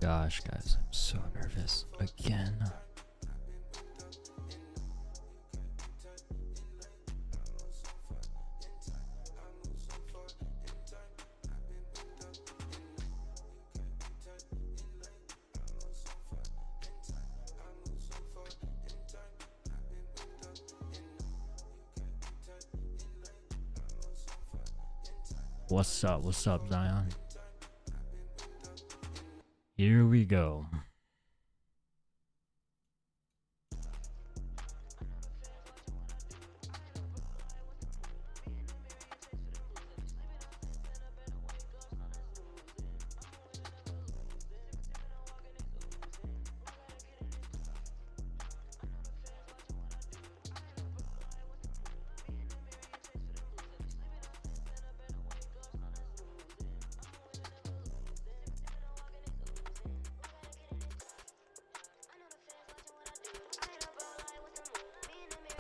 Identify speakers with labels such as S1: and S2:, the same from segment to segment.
S1: Gosh, guys, I'm so nervous again. What's up? What's up, Zion? Here we go.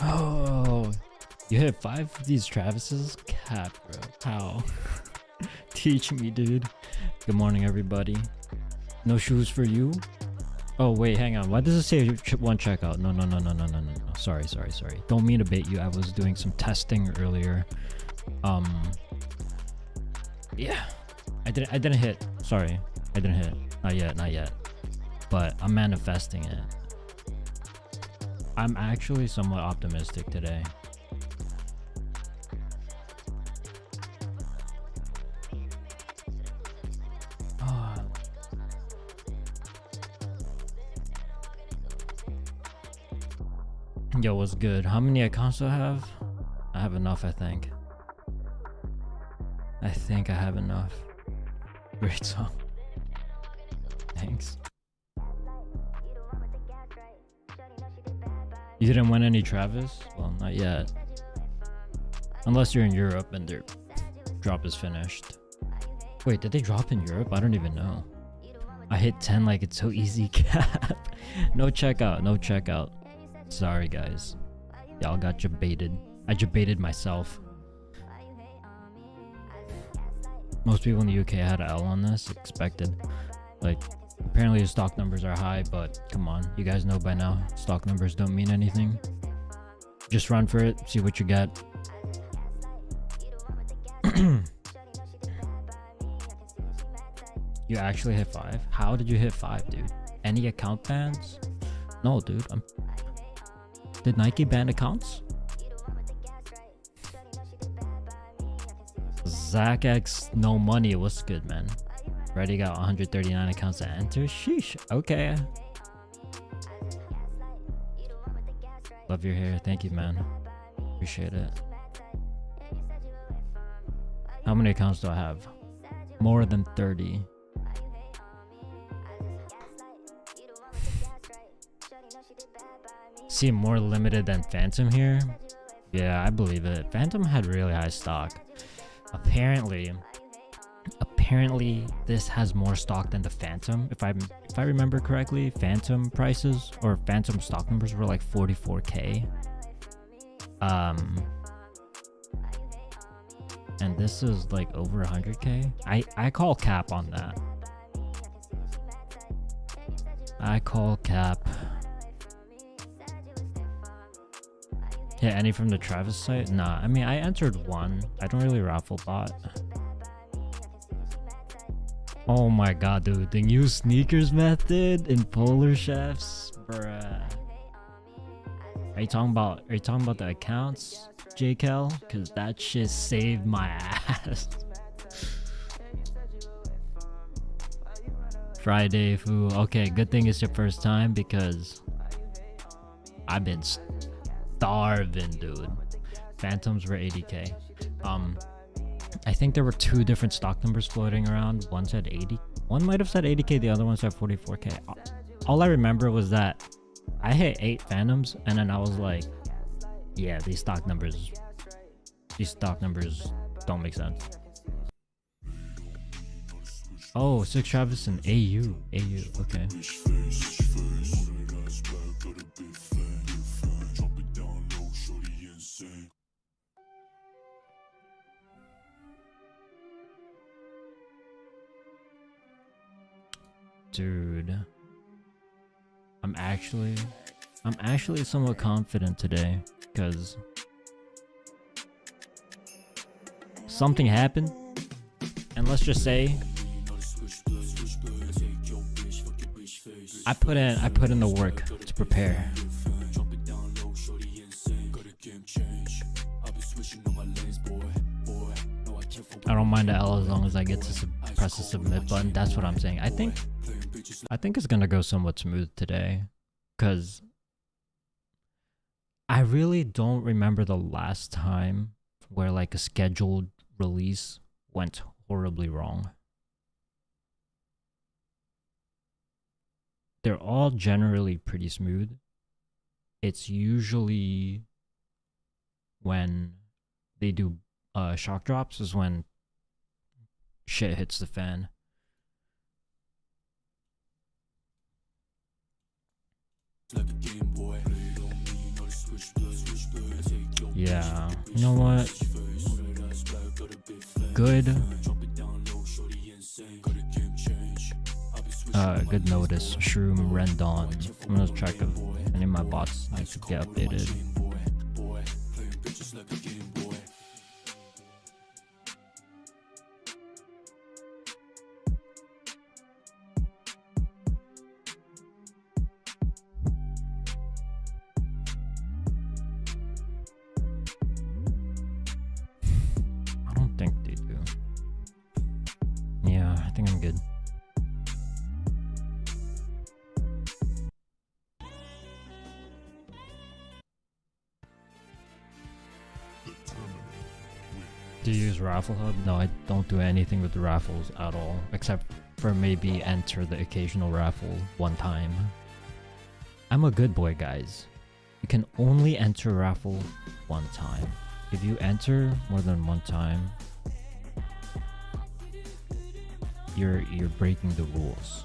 S1: Oh, you hit 5 of these Travises? Cap, bro. How? Teach me, dude. Good morning, everybody. No shoes for you? Oh, wait, hang on. Why does it say one checkout? No. Sorry. Don't mean to bait you. I was doing some testing earlier. Yeah. I didn't hit. Sorry. I didn't hit. Not yet. But I'm manifesting it. I'm actually somewhat optimistic today. Oh. Yo, what's good? How many accounts do I have? I have enough, I think. I have enough. Great song. Thanks. You didn't win any Travis? Well, not yet. Unless you're in Europe and their drop is finished. Wait, did they drop in Europe? I don't even know. I hit 10 like it's so easy. Cap. No checkout. Sorry, guys. Y'all got jebaited. I jebaited myself. Most people in the UK had an L on this. Expected. Like, apparently the stock numbers are high, but come on, you guys know by now, stock numbers don't mean anything. Just run for it, see what you get. You actually hit 5? How did you hit 5, dude? Any account bans? No, dude. Did Nike ban accounts? Zach X, no money. What's good, man? Already got 139 accounts to enter. Sheesh. Okay. Love your hair. Thank you, man. Appreciate it. How many accounts do I have? More than 30. Seem more limited than Phantom here? Yeah, I believe it. Phantom had really high stock. Apparently this has more stock than the Phantom. If I remember correctly, Phantom prices or Phantom stock numbers were like 44k. And this is like over 100k. I call cap on that. I call cap. Yeah, any from the Travis site? Nah, I mean I entered one. I don't really raffle bot. Oh my god, dude, the new sneakers method in Polar Chefs, bruh. Are you talking about the accounts, JKL? Cause that shit saved my ass. Friday, foo. Okay, good thing it's your first time because I've been starving, dude. Phantoms were 80k. I think there were 2 different stock numbers floating around. One said 80. One might have said 80k. The other one said 44k. All I remember was that I hit 8 Phantoms, and then I was like, "Yeah, these stock numbers don't make sense." Oh, 6 Travis and AU. Okay. Dude, I'm actually somewhat confident today because something happened, and let's just say I put in the work to prepare. I don't mind the L as long as I get to press the submit button. That's what I'm saying. I think it's gonna go somewhat smooth today, because I really don't remember the last time where like a scheduled release went horribly wrong. They're all generally pretty smooth. It's usually when they do shock drops is when shit hits the fan. Yeah, you know what? Good. Good notice. Shroom, Rendon. I'm gonna check if any of my bots need to get updated. I don't think they do. Yeah, I think I'm good. Do you use Raffle Hub? No, I don't do anything with the raffles at all, except for maybe enter the occasional raffle one time. I'm a good boy, guys. You can only enter raffle one time. If you enter more than one time, you're breaking the rules.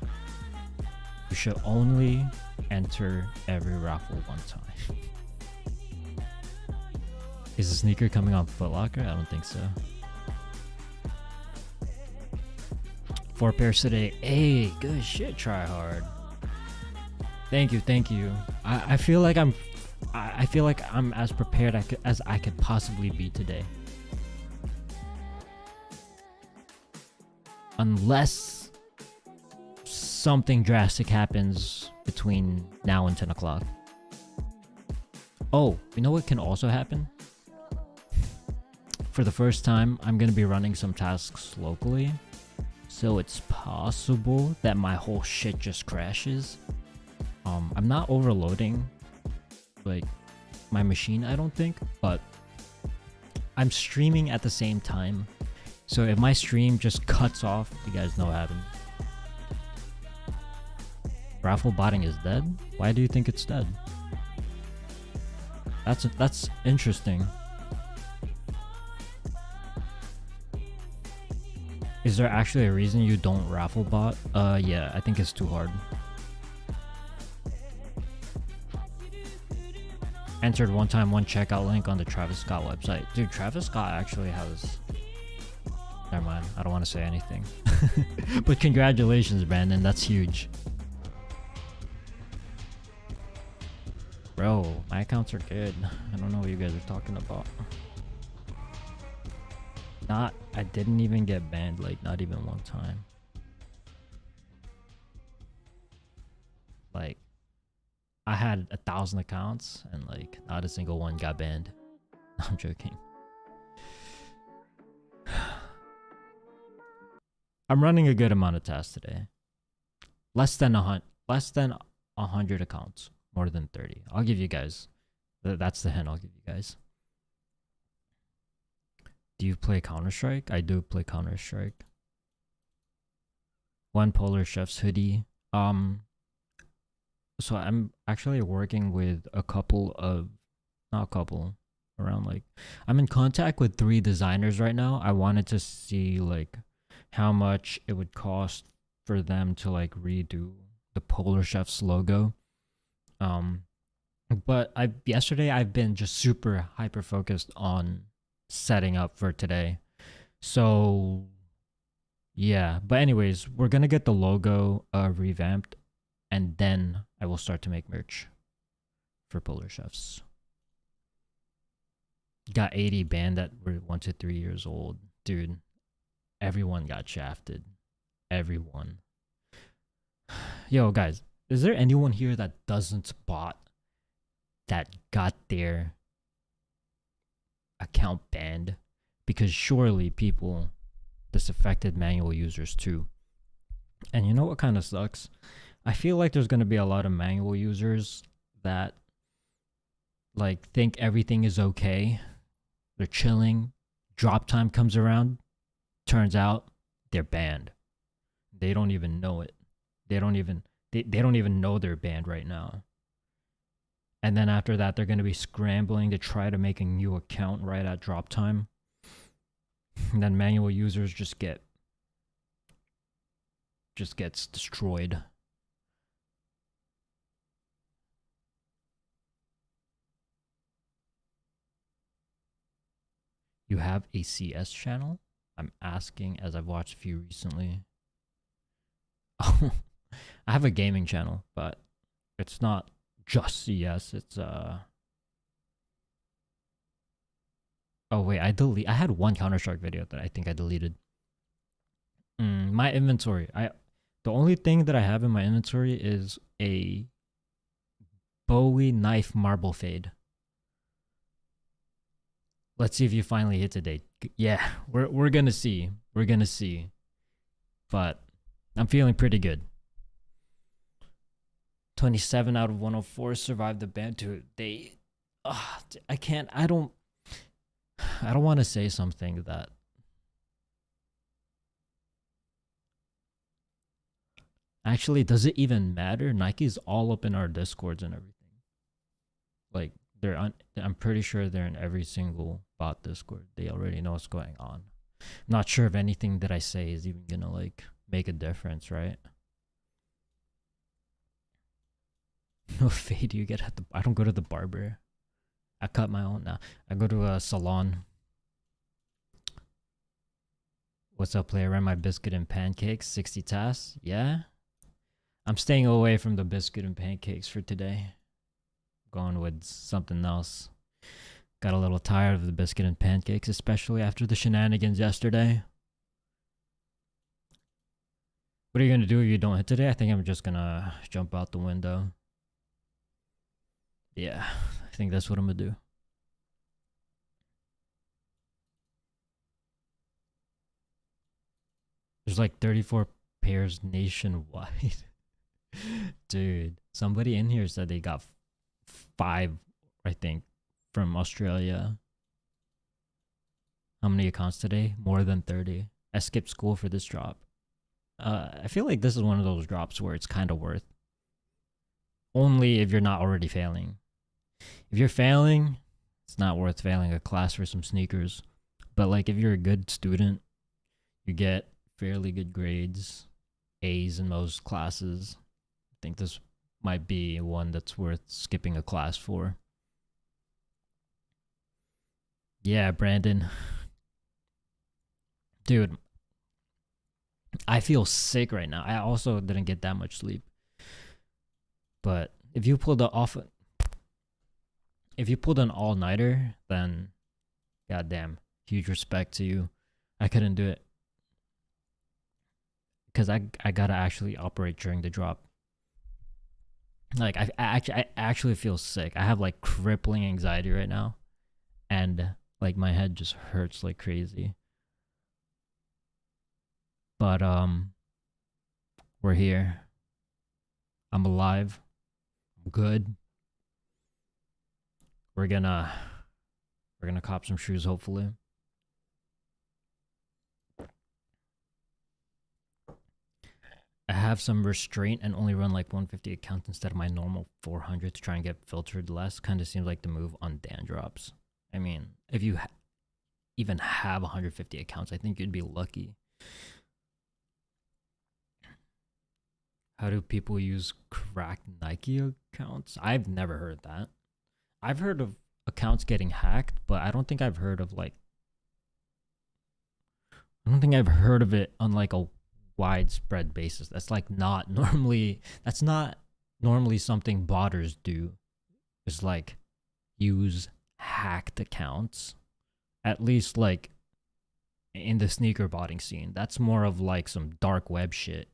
S1: You should only enter every raffle one time. Is the sneaker coming on Foot Locker? I don't think so. 4 pairs today. Hey, good shit, try hard. Thank you, thank you. I feel like I'm as prepared as I could possibly be today. Unless something drastic happens between now and 10 o'clock. Oh, you know what can also happen? For the first time, I'm going to be running some tasks locally. So it's possible that my whole shit just crashes. I'm not overloading like my machine, I don't think, but I'm streaming at the same time. So if my stream just cuts off, you guys know what happened. Raffle botting is dead? Why do you think it's dead? That's interesting. Is there actually a reason you don't raffle bot? Yeah, I think it's too hard. Entered one time, one checkout link on the Travis Scott website. Dude, Travis Scott actually has... Never mind, I don't want to say anything. But congratulations, Brandon, that's huge. Bro, my accounts are good. I don't know what you guys are talking about. I didn't even get banned, like not even one time. Like, I had 1,000 accounts and like not a single one got banned. I'm joking. I'm running a good amount of tasks today. Less than 100 accounts, more than 30. I'll give you guys. That's the hint I'll give you guys. Do you play Counter-Strike? I do play Counter-Strike. One Polar Chef's hoodie. So I'm actually working with around like, I'm in contact with 3 designers right now. I wanted to see like how much it would cost for them to like redo the Polar Chef's logo. But yesterday I've been just super hyper focused on setting up for today. So Yeah, but anyways, we're gonna get the logo revamped, and then I will start to make merch for Polar Chefs. Got 80 banned that were 1 to 3 years old. Dude, everyone got shafted. Everyone. Yo, guys, is there anyone here that doesn't bot that got their account banned? Because surely people this affected manual users too. And you know what kind of sucks? I feel like there's going to be a lot of manual users that like think everything is okay. They're chilling. Drop time comes around. Turns out they're banned. They don't even know it. They don't even know they're banned right now. And then after that, they're going to be scrambling to try to make a new account right at drop time. And then manual users just gets destroyed. You have a CS channel? I'm asking as I've watched a few recently. Oh, I have a gaming channel, but it's not just CS. It's Oh wait, I had one Counter-Strike video that I think I deleted. My inventory. The only thing that I have in my inventory is a Bowie knife marble fade. Let's see if you finally hit today. Yeah, we're gonna see. We're gonna see. But I'm feeling pretty good. 27 out of 104 survived the ban. Dude, I don't want to say something that actually, does it even matter? Nike's all up in our discords and everything. Like I'm pretty sure they're in every single bot discord. They already know what's going on. I'm not sure if anything that I say is even gonna like make a difference, right? No fade you get at the. I don't go to the barber. I cut my own now. I go to a salon. What's up, player? Ran my biscuit and pancakes. 60 tasks. Yeah. I'm staying away from the biscuit and pancakes for today. Going with something else. Got a little tired of the biscuit and pancakes, especially after the shenanigans yesterday. What are you gonna do if you don't hit today? I think I'm just gonna jump out the window. Yeah, I think that's what I'm gonna do. There's like 34 pairs nationwide. Dude, somebody in here said they got 5, I think, from Australia. How many accounts today? More than 30. I skipped school for this drop. I feel like this is one of those drops where it's kind of worth. Only if you're not already failing. If you're failing, it's not worth failing a class for some sneakers. But like if you're a good student, you get fairly good grades, A's in most classes. I think this might be one that's worth skipping a class for. Yeah, Brandon. Dude, I feel sick right now. I also didn't get that much sleep. But if you pulled an all-nighter, then goddamn, huge respect to you. I couldn't do it. Because I gotta actually operate during the drop. Like I actually feel sick. I have like crippling anxiety right now. And like my head just hurts like crazy. But we're here. I'm alive. I'm good. We're gonna cop some shoes hopefully. I have some restraint and only run like 150 accounts instead of my normal 400 to try and get filtered less. Kind of seems like the move on Dan drops. I mean, if you even have 150 accounts, I think you'd be lucky. How do people use cracked Nike accounts? I've never heard that. I've heard of accounts getting hacked, but I don't think I've heard of like I don't think I've heard of it on like a widespread basis. That's like not normally. That's not normally something botters do. Is like use hacked accounts. At least like in the sneaker botting scene. That's more of like some dark web shit.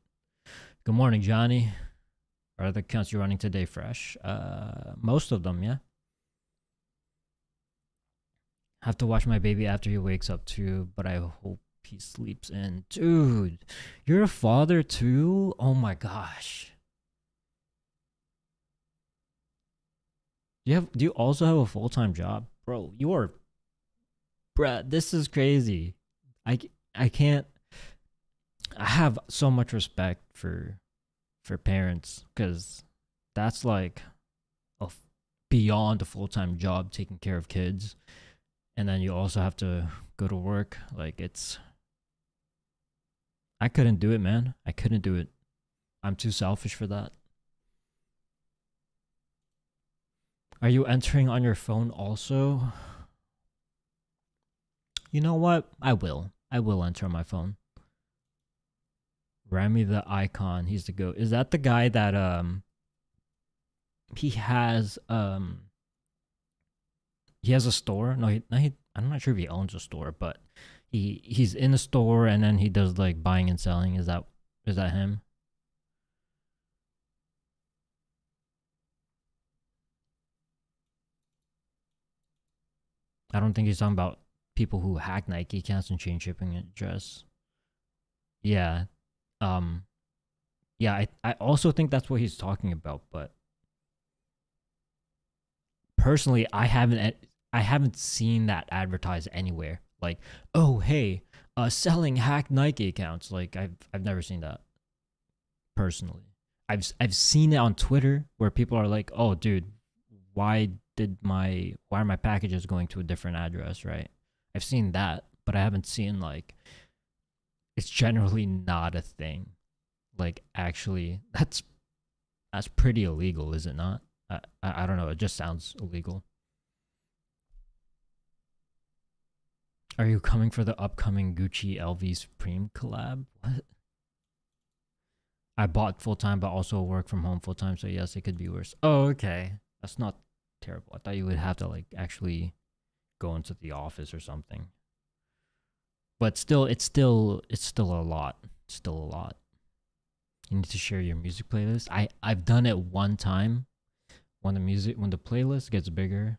S1: Good morning, Johnny. Are the accounts you're running today fresh? Most of them, yeah. Have to watch my baby after he wakes up too, but I hope he sleeps in. Dude, you're a father too? Oh my gosh. Do you also have a full-time job? Bro, bruh, this is crazy. I can't. I have so much respect for parents, because that's like beyond a full-time job, taking care of kids, and then you also have to go to work. Like, I couldn't do it, man. I couldn't do it. I'm too selfish for that. Are you entering on your phone also? You know what? I will enter on my phone. Remy the Icon, he's the GOAT. Is that the guy that he has a store? No, I'm not sure if he owns a store, but he's in a store and then he does like buying and selling. Is that him? I don't think he's talking about people who hack Nike accounts and change shipping address. Yeah. Yeah, I also think that's what he's talking about, but personally, I haven't seen that advertised anywhere. Like, oh hey, selling hacked Nike accounts. Like, I've never seen that personally. I've seen it on Twitter where people are like, oh dude, why are my packages going to a different address, right? I've seen that, but I haven't seen like, it's generally not a thing. Like, actually, that's pretty illegal, is it not? I don't know, it just sounds illegal. Are you coming for the upcoming Gucci LV Supreme collab? What? I bought full-time but also work from home full-time, so yes, it could be worse. Oh, okay. That's not terrible. I thought you would have to like actually go into the office or something. But still, it's still a lot. It's still a lot. You need to share your music playlist. I've done it one time. When the playlist gets bigger,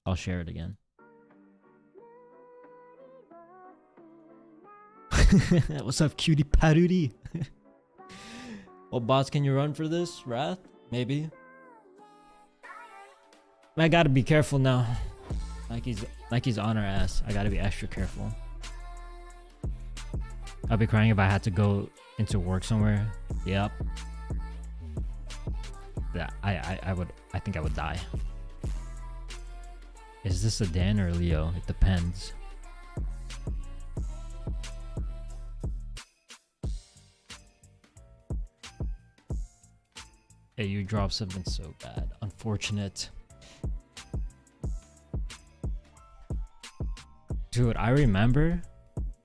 S1: I'll share it again. What's up, cutie patootie? What bots can you run for this? Wrath? Maybe. I gotta be careful now. Nike's on our ass. I gotta be extra careful. I'd be crying if I had to go into work somewhere. Yep. Yeah, I think I would die. Is this a Dan or a Leo? It depends. Hey, you drops have been so bad. Unfortunate. Dude, I remember,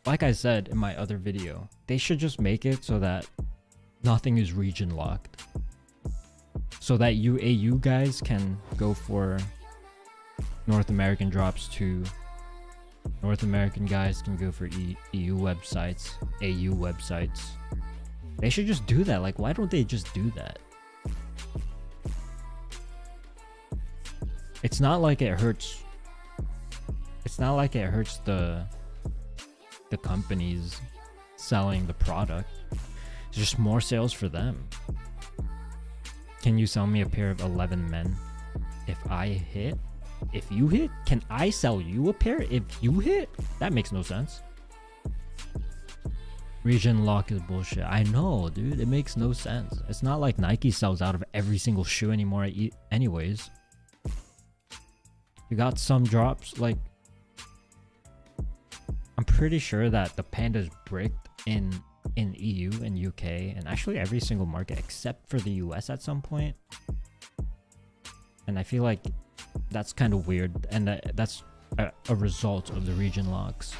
S1: like I said in my other video, they should just make it so that nothing is region locked. So that you AU guys can go for North American drops to North American guys can go for EU websites, AU websites. They should just do that. Like, why don't they just do that? It's not like it hurts. It's not like it hurts the companies selling the product. It's just more sales for them. Can you sell me a pair of 11 men if I hit? If you hit? Can I sell you a pair if you hit? That makes no sense. Region lock is bullshit. I know, dude. It makes no sense. It's not like Nike sells out of every single shoe anymore anyways. You got some drops, like, I'm pretty sure that the Panda's bricked in EU and UK and actually every single market except for the US at some point. And I feel like that's kind of weird, and that's a result of the region locks.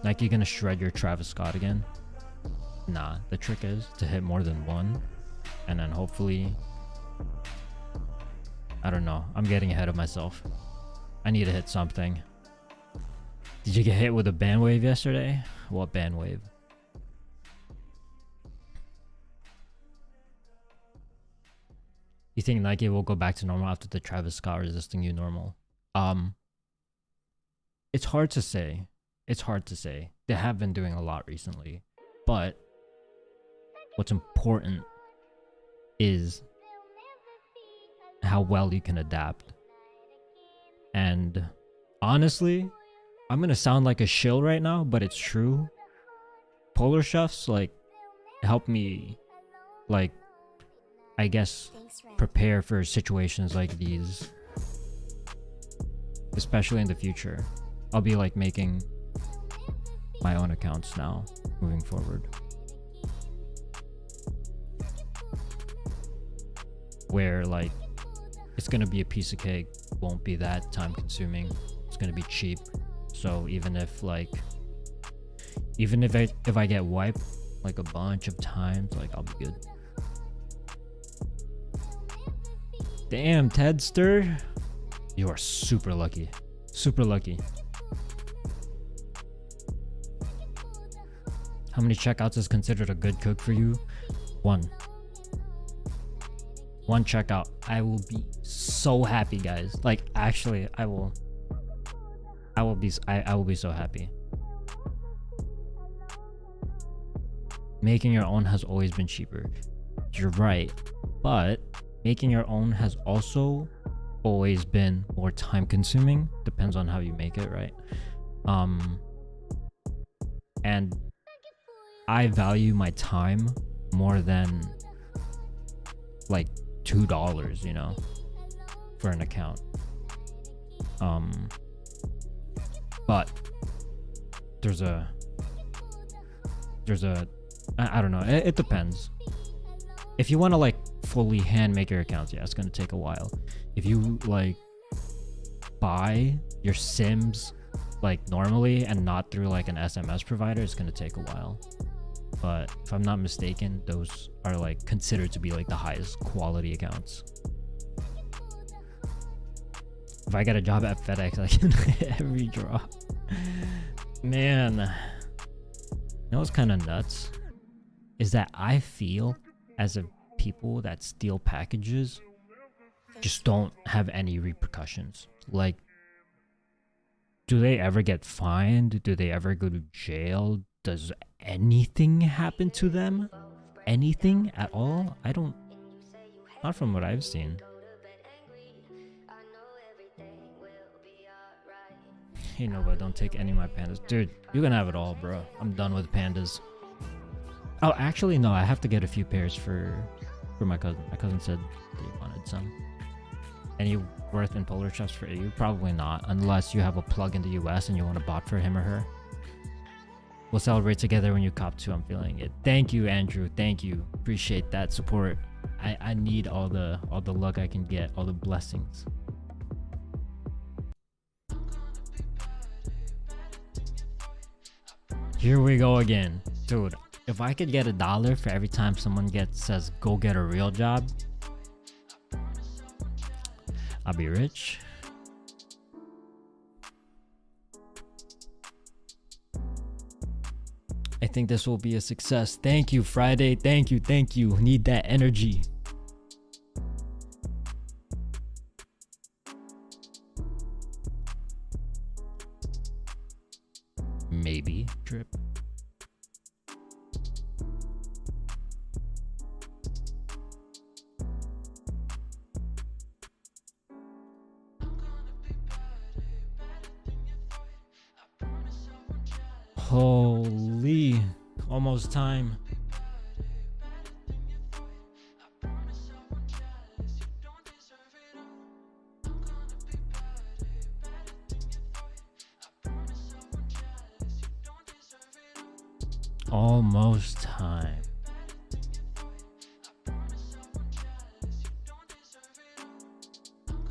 S1: Nike gonna shred your Travis Scott again? Nah, the trick is to hit more than one, and then hopefully, I don't know, I'm getting ahead of myself. I need to hit something. Did you get hit with a band wave yesterday? What band wave? You think Nike will go back to normal after the Travis Scott resisting you normal? It's hard to say. It's hard to say. They have been doing a lot recently, but what's important is how well you can adapt. And honestly, I'm gonna sound like a shill right now, but it's true. Polar chefs like help me, like, I guess, prepare for situations like these, especially in the future. I'll be like making my own accounts now moving forward, where like it's gonna be a piece of cake, won't be that time consuming, it's gonna be cheap. So even if I get wiped like a bunch of times, like I'll be good. Damn, Tedster, you are super lucky. Super lucky. How many checkouts is considered a good cook for you? One checkout. I will be so happy, guys. Like, actually, I will be so happy. Making your own has always been cheaper. You're right, but making your own has also always been more time consuming. Depends on how you make it, right? And I value my time more than like $2, you know, for an account. But there's a I don't know, it depends. If you want to like fully hand make your accounts, yeah, it's gonna take a while. If you like buy your Sims like normally and not through like an SMS provider, it's gonna take a while. But if I'm not mistaken, those are like considered to be like the highest quality accounts. If I get a job at FedEx, I can hit every drop. Man, you know what's kind of nuts is that I feel as if people that steal packages just don't have any repercussions. Like, do they ever get fined? Do they ever go to jail? Does anything happen to them? Anything at all? I don't, not from what I've seen. You know, but don't take any of my pandas. Dude, you can have it all, bro. I'm done with pandas. Oh, actually, no, I have to get a few pairs for my cousin. My cousin said they wanted some. Any worth in polar chefs for EU? Probably not, unless you have a plug in the US and you want a bot for him or her. We'll celebrate together when you cop too. I'm feeling it. Thank you, Andrew. Thank you. Appreciate that support. I need all the luck I can get, all the blessings. Here we go again. Dude, if I could get $1 for every time someone says go get a real job, I'll be rich. I think this will be a success. Thank you, Friday. Thank you. Thank you. Need that energy. Maybe trip. Holy, almost time. Almost time.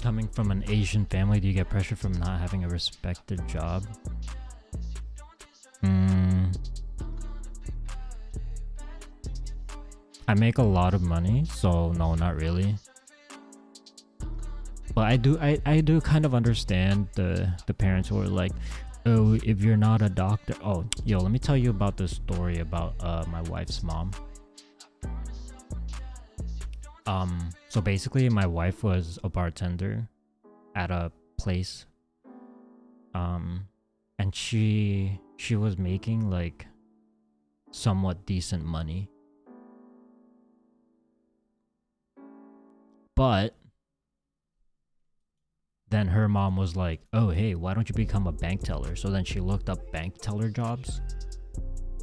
S1: Coming from an Asian family, do you get pressure from not having a respected job? I make a lot of money, so no, not really. But I do kind of understand the parents who are like, oh, if you're not a doctor. Oh, yo, let me tell you about this story about my wife's mom. So basically my wife was a bartender at a place, and she was making like somewhat decent money, but then her mom was like, oh hey, why don't you become a bank teller? So then she looked up bank teller jobs,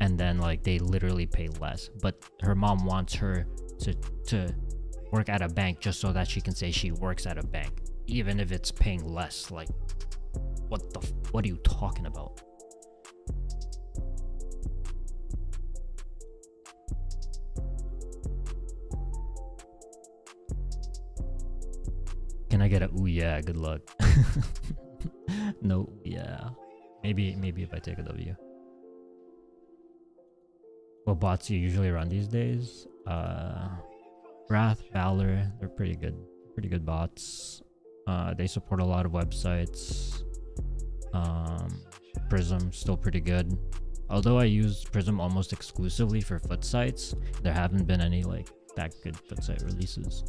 S1: and then like they literally pay less, but her mom wants her to work at a bank just so that she can say she works at a bank, even if it's paying less. Like, what are you talking about? Can I get a ooh yeah, good luck? No, yeah. Maybe if I take a W. What bots do you usually run these days? Wrath, Valor, they're pretty good bots. They support a lot of websites. Prism, still pretty good. Although I use Prism almost exclusively for foot sites, there haven't been any like that good foot site releases.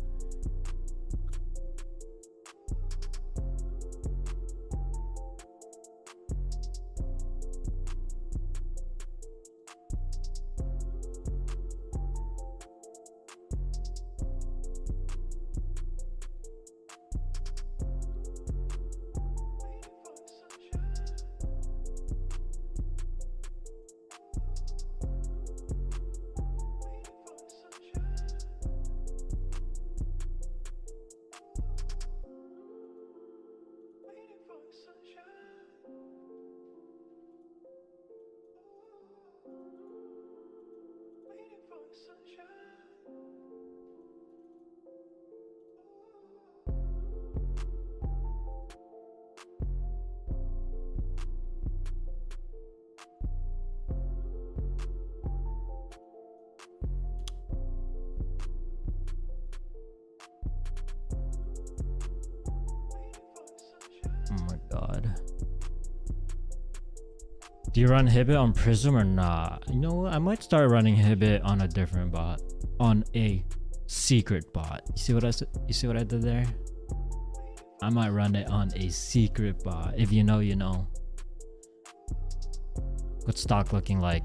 S1: Oh my god. Do you run Hibbit on Prism or not? You know what? I might start running Hibbit on a different bot. On a secret bot. You see what I said? You see what I did there? I might run it on a secret bot. If you know, you know. What's stock looking like?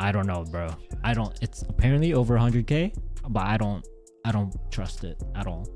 S1: I don't know, bro. It's apparently over 100k, but I don't trust it at all.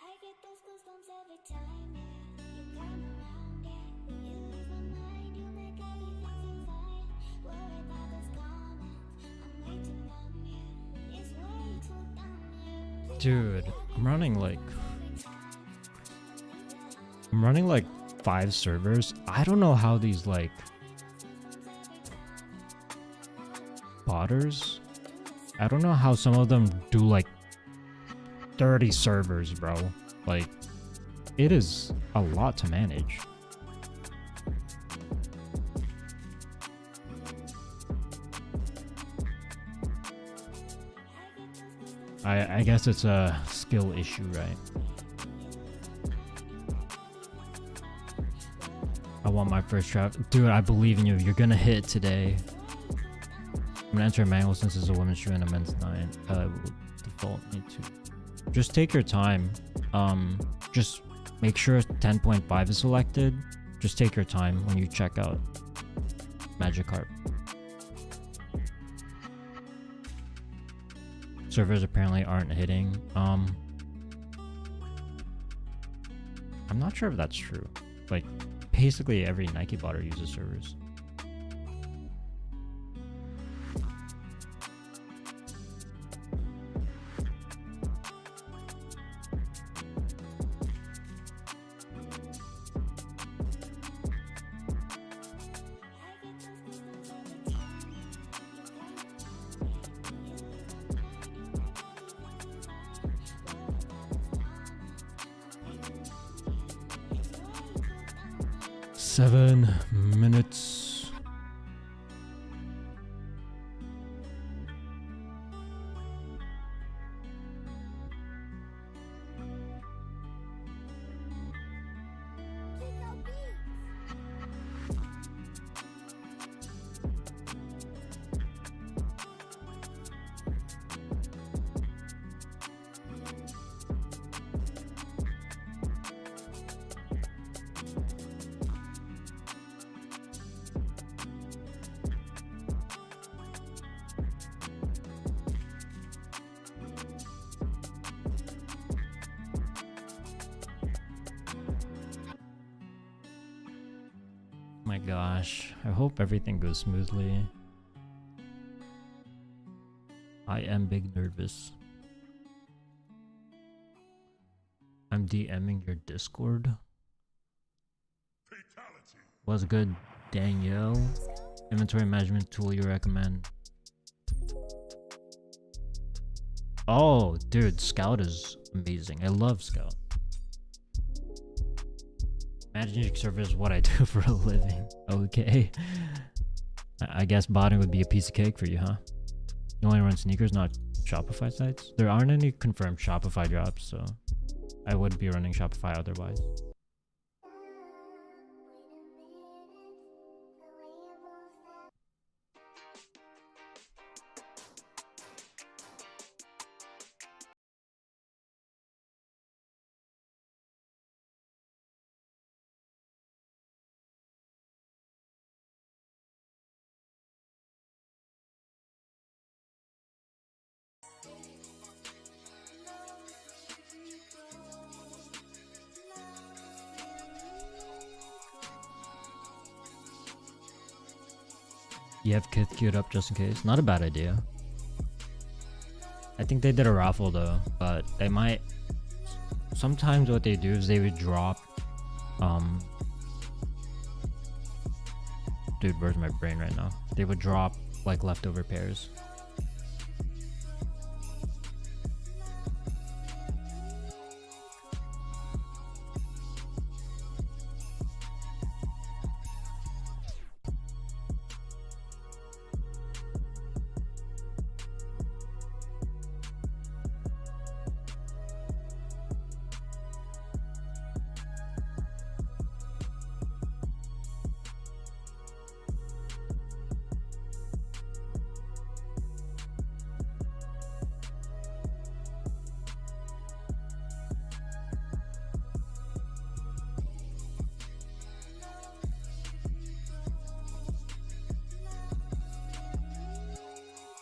S2: I get those goosebumps every time, yeah. You come around, yeah. You ease my mind, you make everything feel fine. Worry about those comments, I'm way too numb, yeah. It's way too dumb, yeah.
S1: Dude, I'm running like 5 servers. I don't know how these like botters, I don't know how some of them do like 30 servers, bro. Like, it is a lot to manage. I guess it's a skill issue, right? I want my first draft. Dude, I believe in you. You're gonna hit today. I'm gonna enter a manual since it's a women's shoe and a men's 9. Will default me to. Just take your time. Just Make sure 10.5 is selected. Just take your time when you check out Magikarp. Servers apparently aren't hitting. I'm not sure if that's true. Like, basically every Nike botter uses servers. Seven minutes. My gosh, I hope everything goes smoothly. I am big nervous. I'm DMing your Discord.
S3: Fatality.
S1: What's good, Danielle? Inventory management tool you recommend? Oh, dude, Scout is amazing. I love Scout. Managing servers is what I do for a living. Okay. I guess botting would be a piece of cake for you, huh? You only run sneakers, not Shopify sites? There aren't any confirmed Shopify drops, so I would be running Shopify otherwise. You have Kith queued up just in case? Not a bad idea. I think they did a raffle though, but they might... Sometimes what they do is they would drop... Dude, where's my brain right now? They would drop like leftover pairs.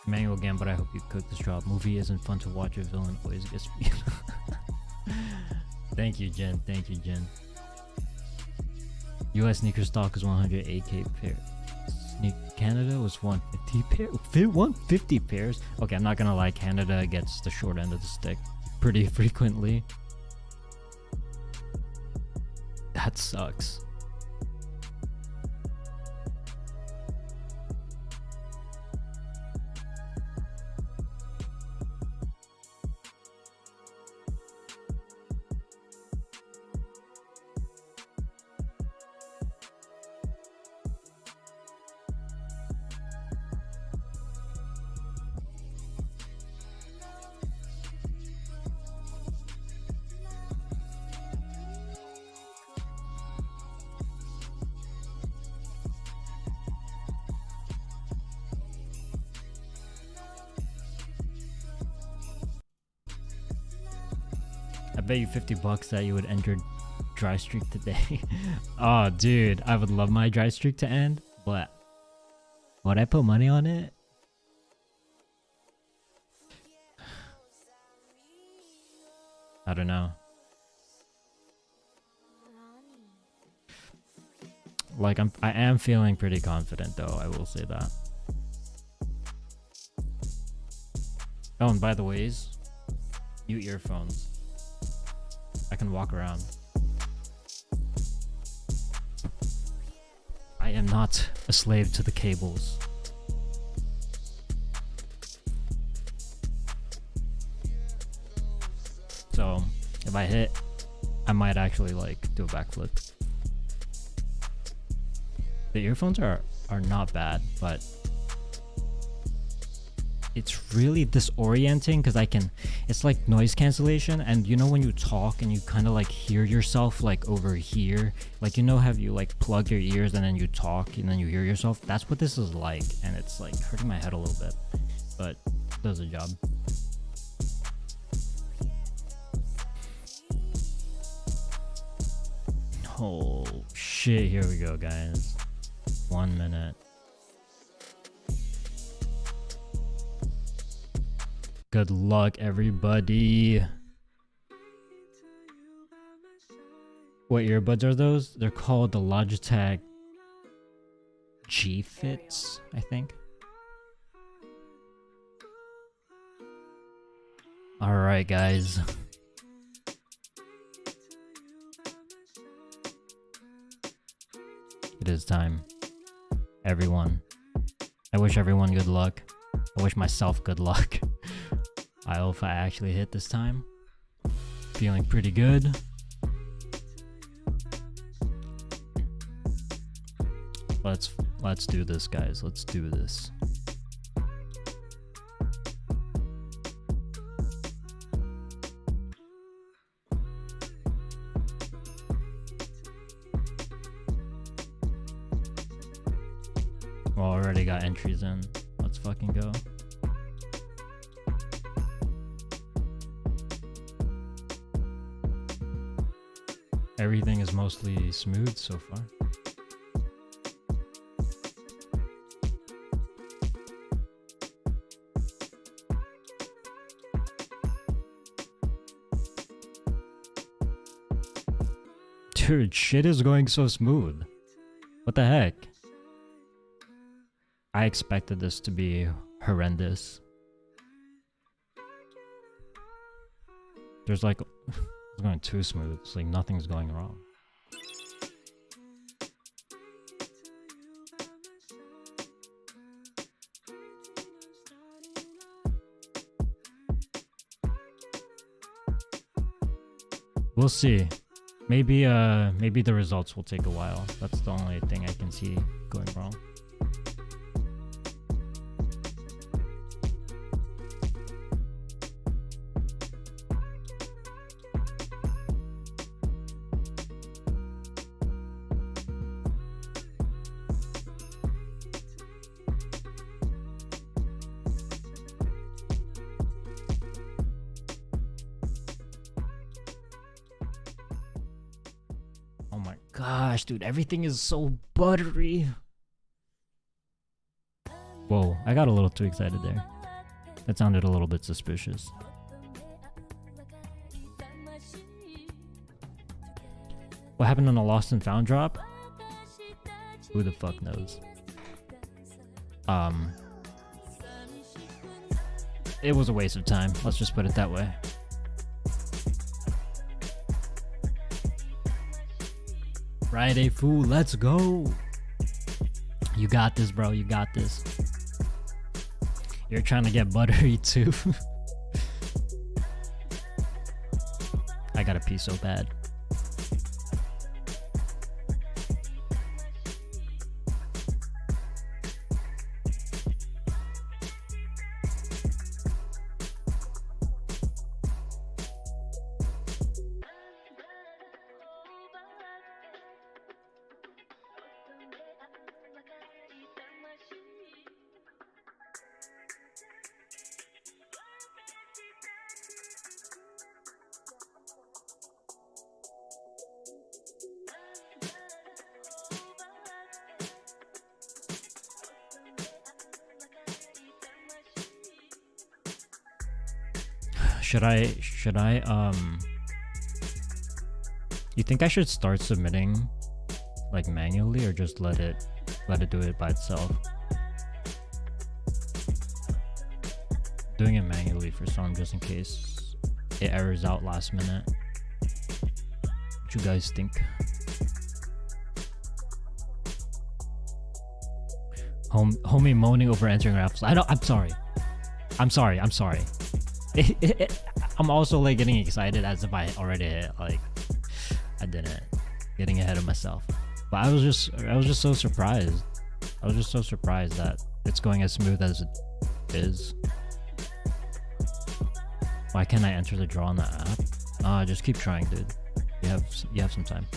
S1: Manual again, but I hope you cook this drop. Movie isn't fun to watch. A villain always gets me. Thank you, Jen. Thank you, Jen. US sneaker stock is 108k pair. Canada was 150 pair. 150 pairs. Okay, I'm not gonna lie. Canada gets the short end of the stick pretty frequently. That sucks. I bet you $50 that you would enter dry streak today. Oh, dude, I would love my dry streak to end, but would I put money on it? I don't know. Like I am feeling pretty confident though, I will say that. Oh, and by the ways, mute earphones. I can walk around. I am not a slave to the cables. So if I hit, I might actually like do a backflip. The earphones are not bad, but it's really disorienting because it's like noise cancellation, and you know when you talk and you kind of like hear yourself like over here, like you know have you like plug your ears and then you talk and then you hear yourself? That's what this is like, and it's like hurting my head a little bit, but it does the job. Oh shit, here we go guys. 1 minute. Good luck, everybody. What earbuds are those? They're called the Logitech G Fits, I think. Alright, guys. It is time. Everyone. I wish everyone good luck. I wish myself good luck. I hope I actually hit this time. Feeling pretty good. Let's do this, guys. Let's do this. Well, already got entries in. Let's fucking go. Everything is mostly smooth so far. Dude, shit is going so smooth. What the heck? I expected this to be horrendous. There's like... It's going too smooth. It's like nothing's going wrong. We'll see. Maybe the results will take a while. That's the only thing I can see going wrong. Oh my gosh, dude, everything is so buttery. Whoa, I got a little too excited there. That sounded a little bit suspicious. What happened on a lost and found drop? Who the fuck knows? It was a waste of time. Let's just put it that way. Friday, fool, let's go. You got this, bro. You got this. You're trying to get buttery too. I gotta pee so bad. Should I you think I should start submitting like manually, or just let it do it by itself? Doing it manually for some, just in case it errors out last minute. What you guys think? Homie moaning over entering raffles. I'm sorry. I'm also like getting excited as if I already hit. Like I didn't. Getting ahead of myself. But I was just so surprised. I was just so surprised that it's going as smooth as it is. Why can't I enter the draw on the app? Just keep trying, dude. You have some time.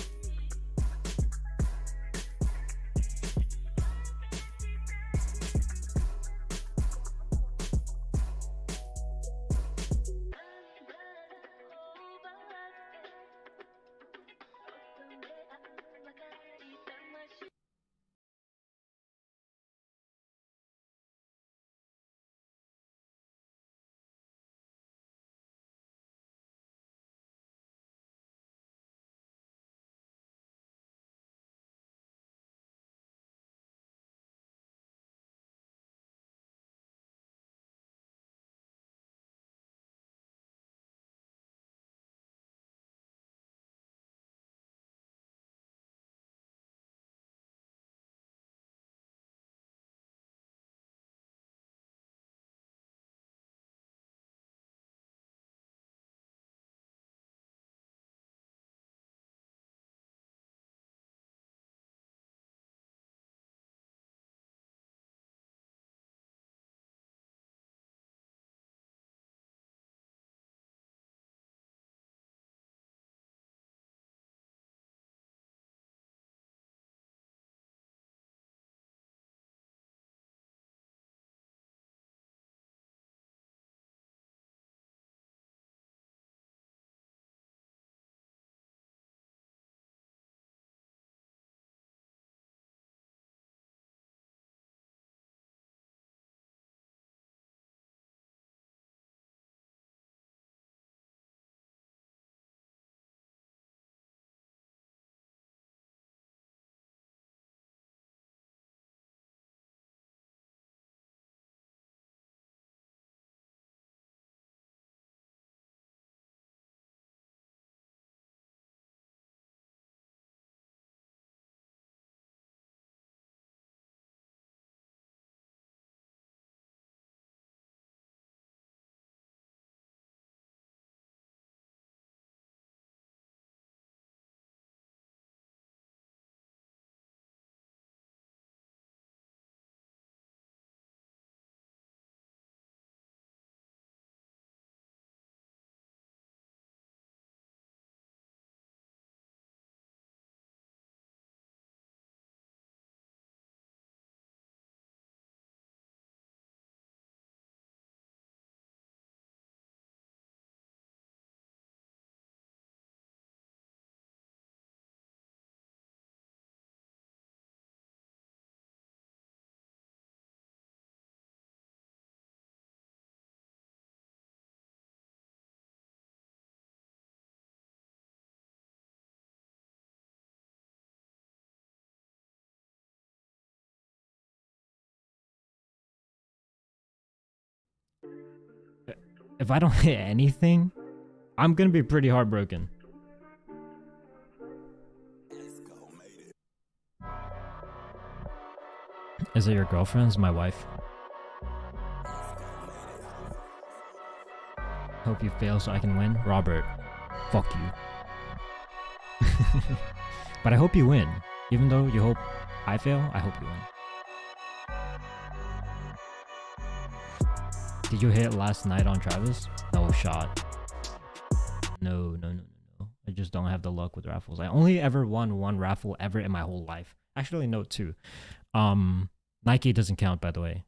S1: If I don't hit anything, I'm gonna be pretty heartbroken. Is it your girlfriend's? My wife. Hope you fail so I can win. Robert, fuck you. But I hope you win. Even though you hope I fail, I hope you win. Did you hit last night on Travis? No shot. No. I just don't have the luck with raffles. I only ever won one raffle ever in my whole life. Actually, no, two. Nike doesn't count, by the way.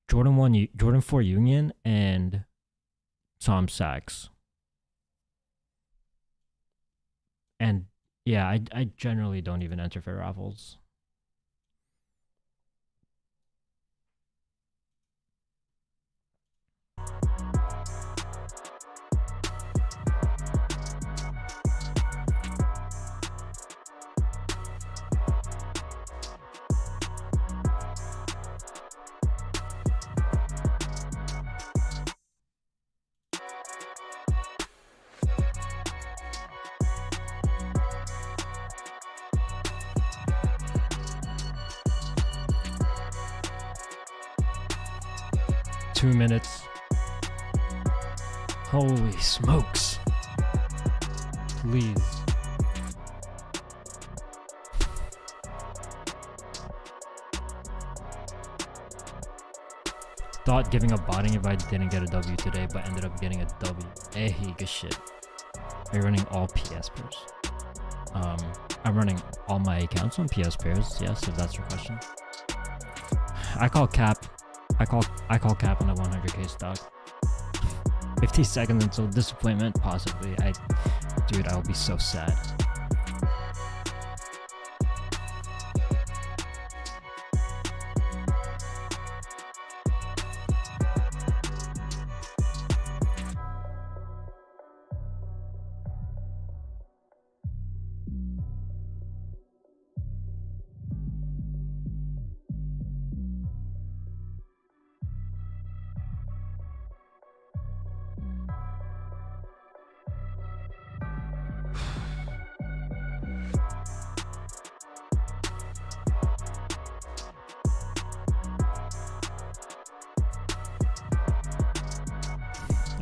S1: Jordan 4 Union and Tom Sachs. And yeah, I generally don't even enter for raffles. 2 minutes. Holy smokes. Please. Thought giving up botting if I didn't get a W today, but ended up getting a W. Hey, good shit. Are you running all PS pairs? I'm running all my accounts on PS pairs, yes, if that's your question. I call cap on the 100k stock. 50 seconds until disappointment, possibly. Dude, I will be so sad.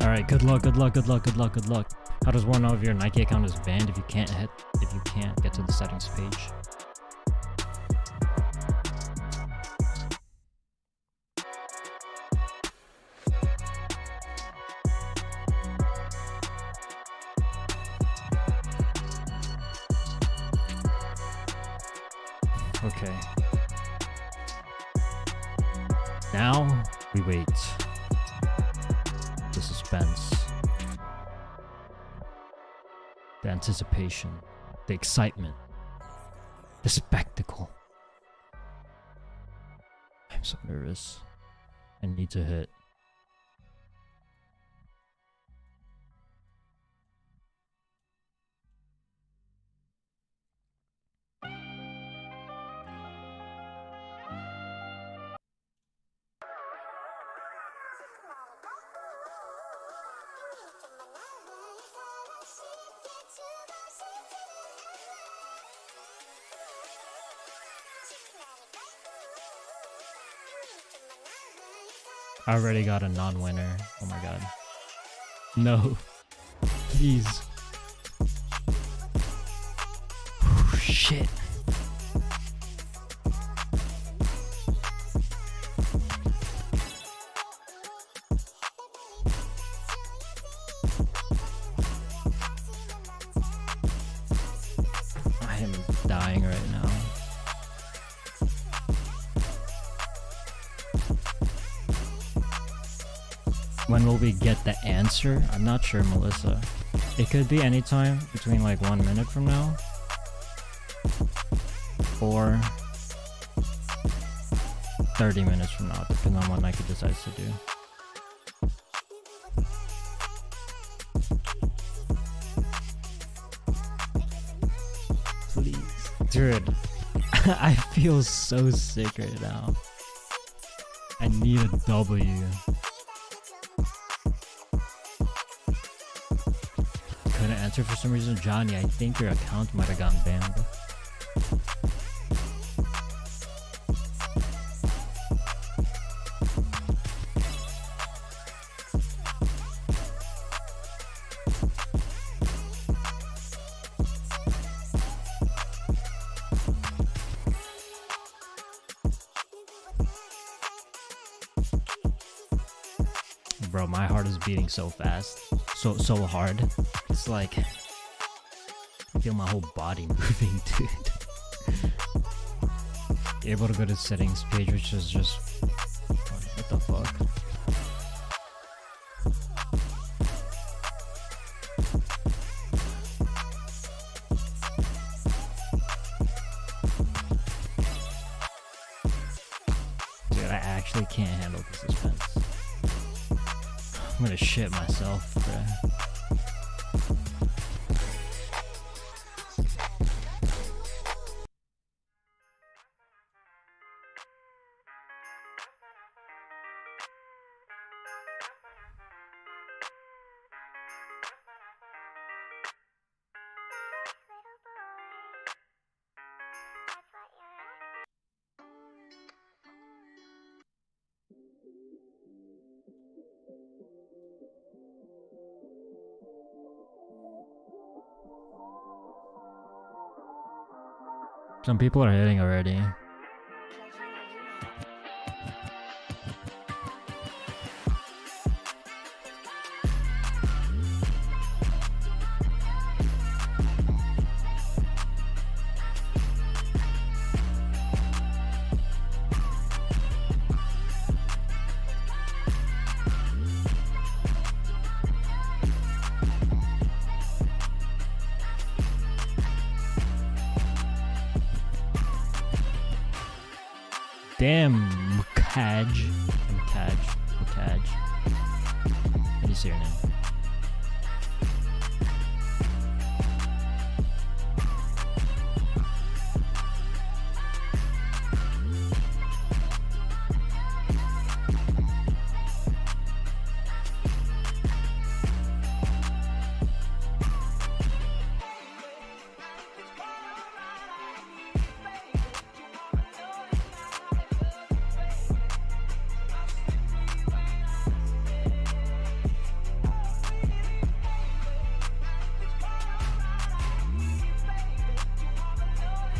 S1: Alright, good luck. How does one know if your Nike account is banned if you can't get to the settings page? Okay. Now we wait. The suspense, the anticipation, the excitement, the spectacle. I'm so nervous. I need to hit. I already got a non-winner. Oh my god. No. Please. Shit. I am dying right now. When will we get the answer? I'm not sure, Melissa. It could be anytime between like 1 minute from now or 30 minutes from now, depending on what Nike decides to do. Please. Dude, I feel so sick right now. I need a W. Couldn't answer for some reason. Johnny, I think your account might have gotten banned. Bro, my heart is beating so fast. So hard. It's like I feel my whole body moving, dude. You're able to go to settings page, which is just what the fuck? Dude, I actually can't handle the suspense. I'm gonna shit myself, bruh. Some people are hitting already. Damn, Mukaj. Mukaj. How do you say your name?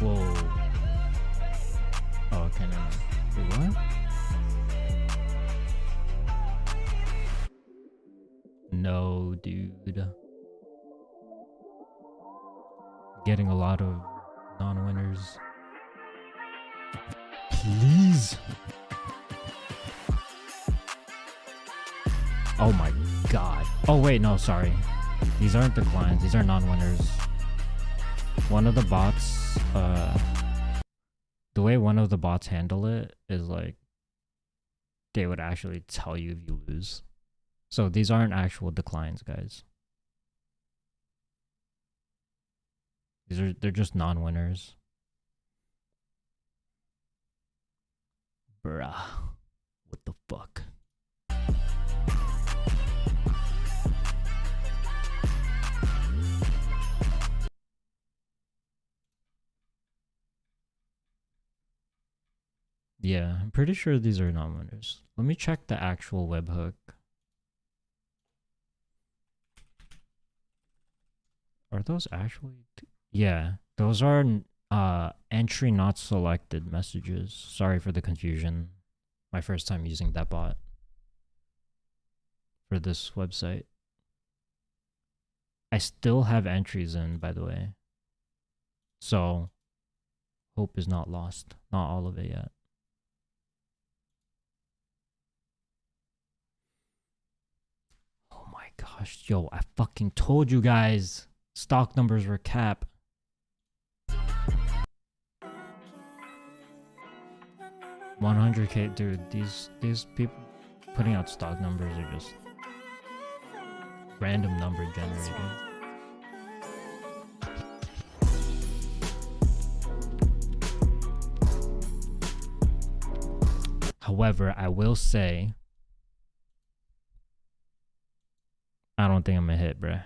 S1: Whoa. Oh, okay, never mind. Wait, what? No, dude. Getting a lot of non-winners. Please. Oh my god. Oh wait, no, sorry. These aren't declines. These are non-winners. One of the bots, the way one of the bots handle it is like they would actually tell you if you lose. So these aren't actual declines, guys. They're just non-winners. Bruh. What the fuck? Yeah, I'm pretty sure these are non-winners. Let me check the actual webhook. Are those actually... Yeah, those are entry not selected messages. Sorry for the confusion. My first time using that bot for this website. I still have entries in, by the way. So, hope is not lost. Not all of it yet. Oh my gosh, yo, I fucking told you guys. Stock numbers were cap. $100K, dude. These people putting out stock numbers are just random number generated. However, I will say, I don't think I'm gonna hit, bruh.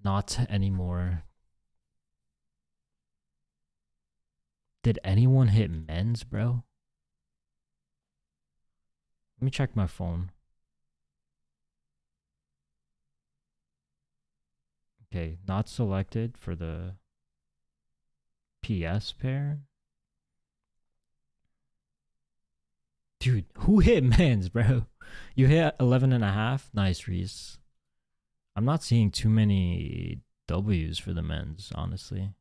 S1: Not anymore. Did anyone hit men's, bro? Let me check my phone. Okay, not selected for the PS pair. Dude, who hit men's, bro? You hit 11.5? Nice, Reese. I'm not seeing too many W's for the men's, honestly.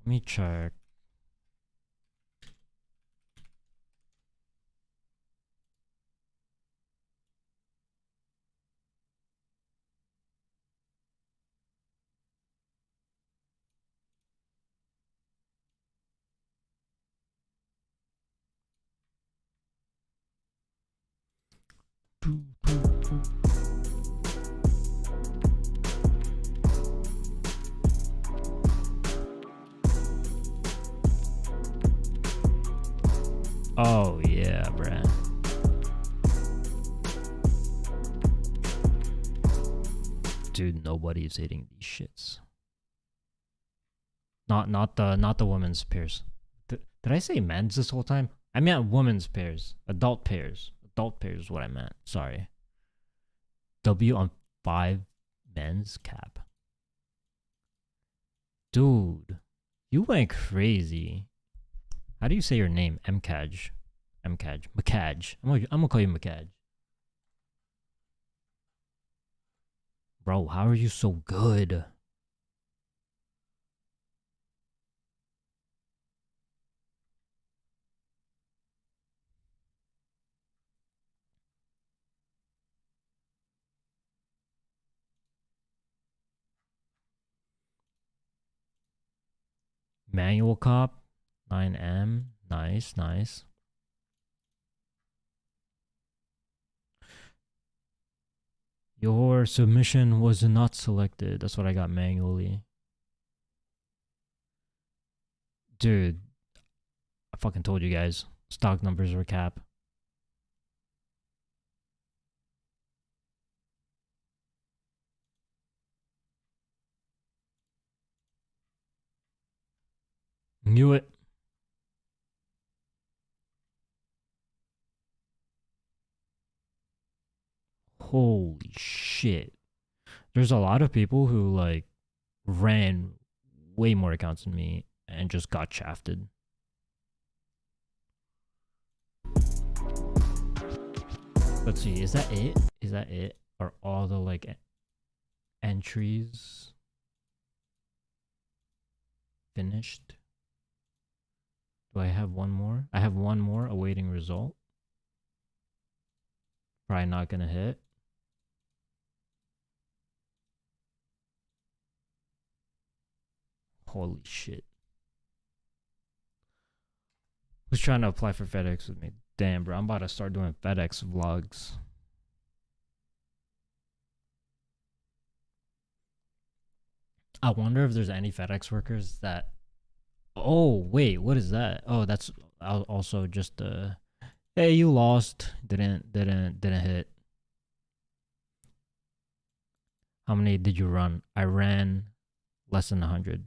S1: Let me check. Oh yeah, bruh. Dude, nobody's hitting these shits. Not the women's pairs. Did I say men's this whole time? I meant women's pairs. Adult pairs. Adult pairs is what I meant. Sorry. W on 5 men's cap. Dude, you went crazy. How do you say your name? MCAJ. MCAJ. McCaj. I'm gonna call you McCaj. Bro, how are you so good? Manual cop. 9M. Nice, nice. Your submission was not selected. That's what I got manually. Dude, I fucking told you guys. Stock numbers were cap. Knew it. Holy shit. There's a lot of people who like ran way more accounts than me and just got shafted. Let's see, is that it? Is that it? Are all the like entries finished? Do I have one more? I have one more awaiting result. Probably not gonna hit. Holy shit. Who's trying to apply for FedEx with me? Damn, bro, I'm about to start doing FedEx vlogs. I wonder if there's any FedEx workers that. Oh wait, what is that? Oh, that's also just hey, you lost. Didn't hit. How many did you run? I ran less than 100.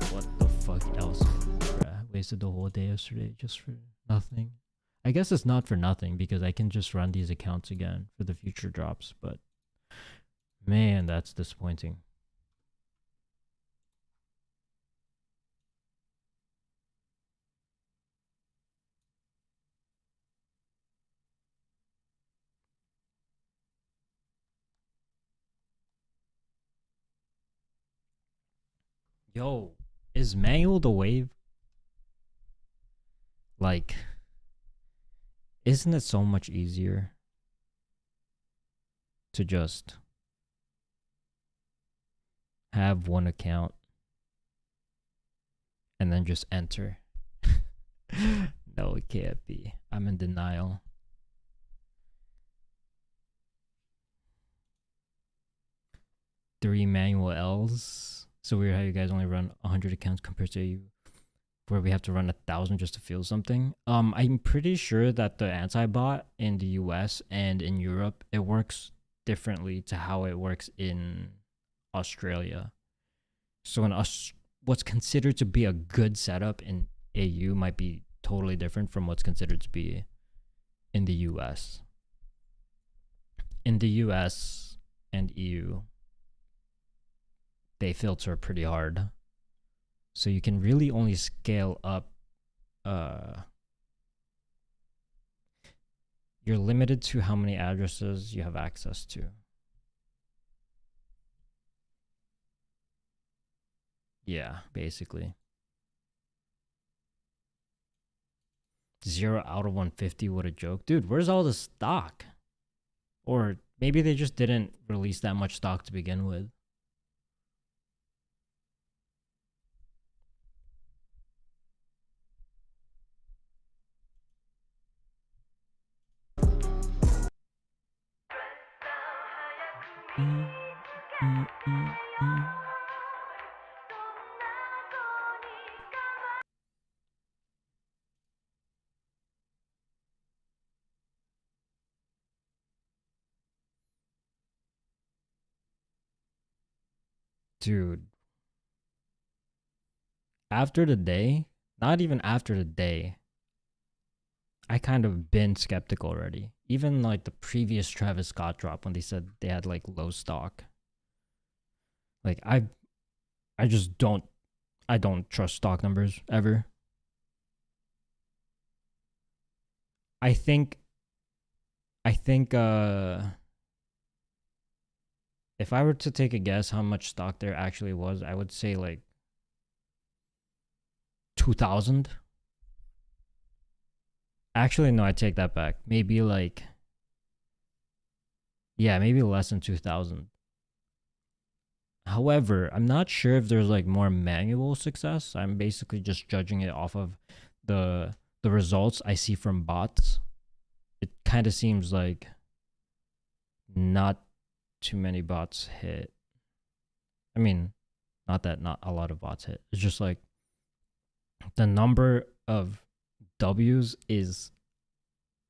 S1: What the fuck else? Bruh, wasted the whole day yesterday just for nothing. I guess it's not for nothing because I can just run these accounts again for the future drops, but man, that's disappointing. Yo, is manual the wave? Like, isn't it so much easier to just have one account and then just enter? No, it can't be. I'm in denial. Three manual L's. So weird how you guys only run 100 accounts compared to you, where we have to run 1,000 just to feel something. I'm pretty sure that the anti-bot in the US and in Europe, it works differently to how it works in Australia. So in what's considered to be a good setup in AU might be totally different from what's considered to be in the US. In the US and EU, they filter pretty hard. So you can really only scale up. You're limited to how many addresses you have access to. Yeah, basically. 0 out of 150, what a joke. Dude, where's all the stock? Or maybe they just didn't release that much stock to begin with. Dude, after the day, not even after the day, I kind of been skeptical already. Even like the previous Travis Scott drop when they said they had like low stock. Like I just don't trust stock numbers ever. I think if I were to take a guess how much stock there actually was, I would say like 2,000. Actually, no, I take that back. Maybe like, yeah, maybe less than 2,000. However, I'm not sure if there's like more manual success. I'm basically just judging it off of the results I see from bots. It kind of seems like not too many bots hit. I mean, not that not a lot of bots hit. It's just like the number of W's is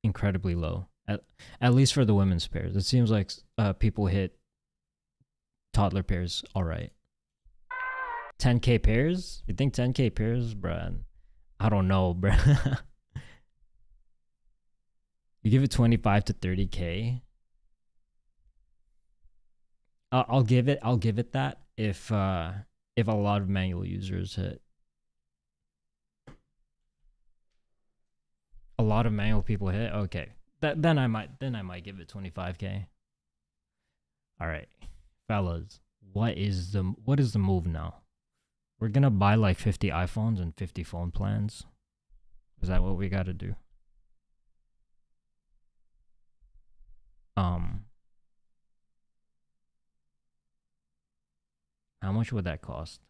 S1: incredibly low. At least for the women's pairs. It seems like people hit toddler pairs all right. 10K pairs? You think 10K pairs, bruh? I don't know, bruh. You give it 25 to 30K. I'll give it that if a lot of manual users hit. A lot of manual people hit. Okay, then I might give it 25K. All right, fellas, what is the move now? We're gonna buy like 50 iPhones and 50 phone plans. Is that what we gotta do? How much would that cost?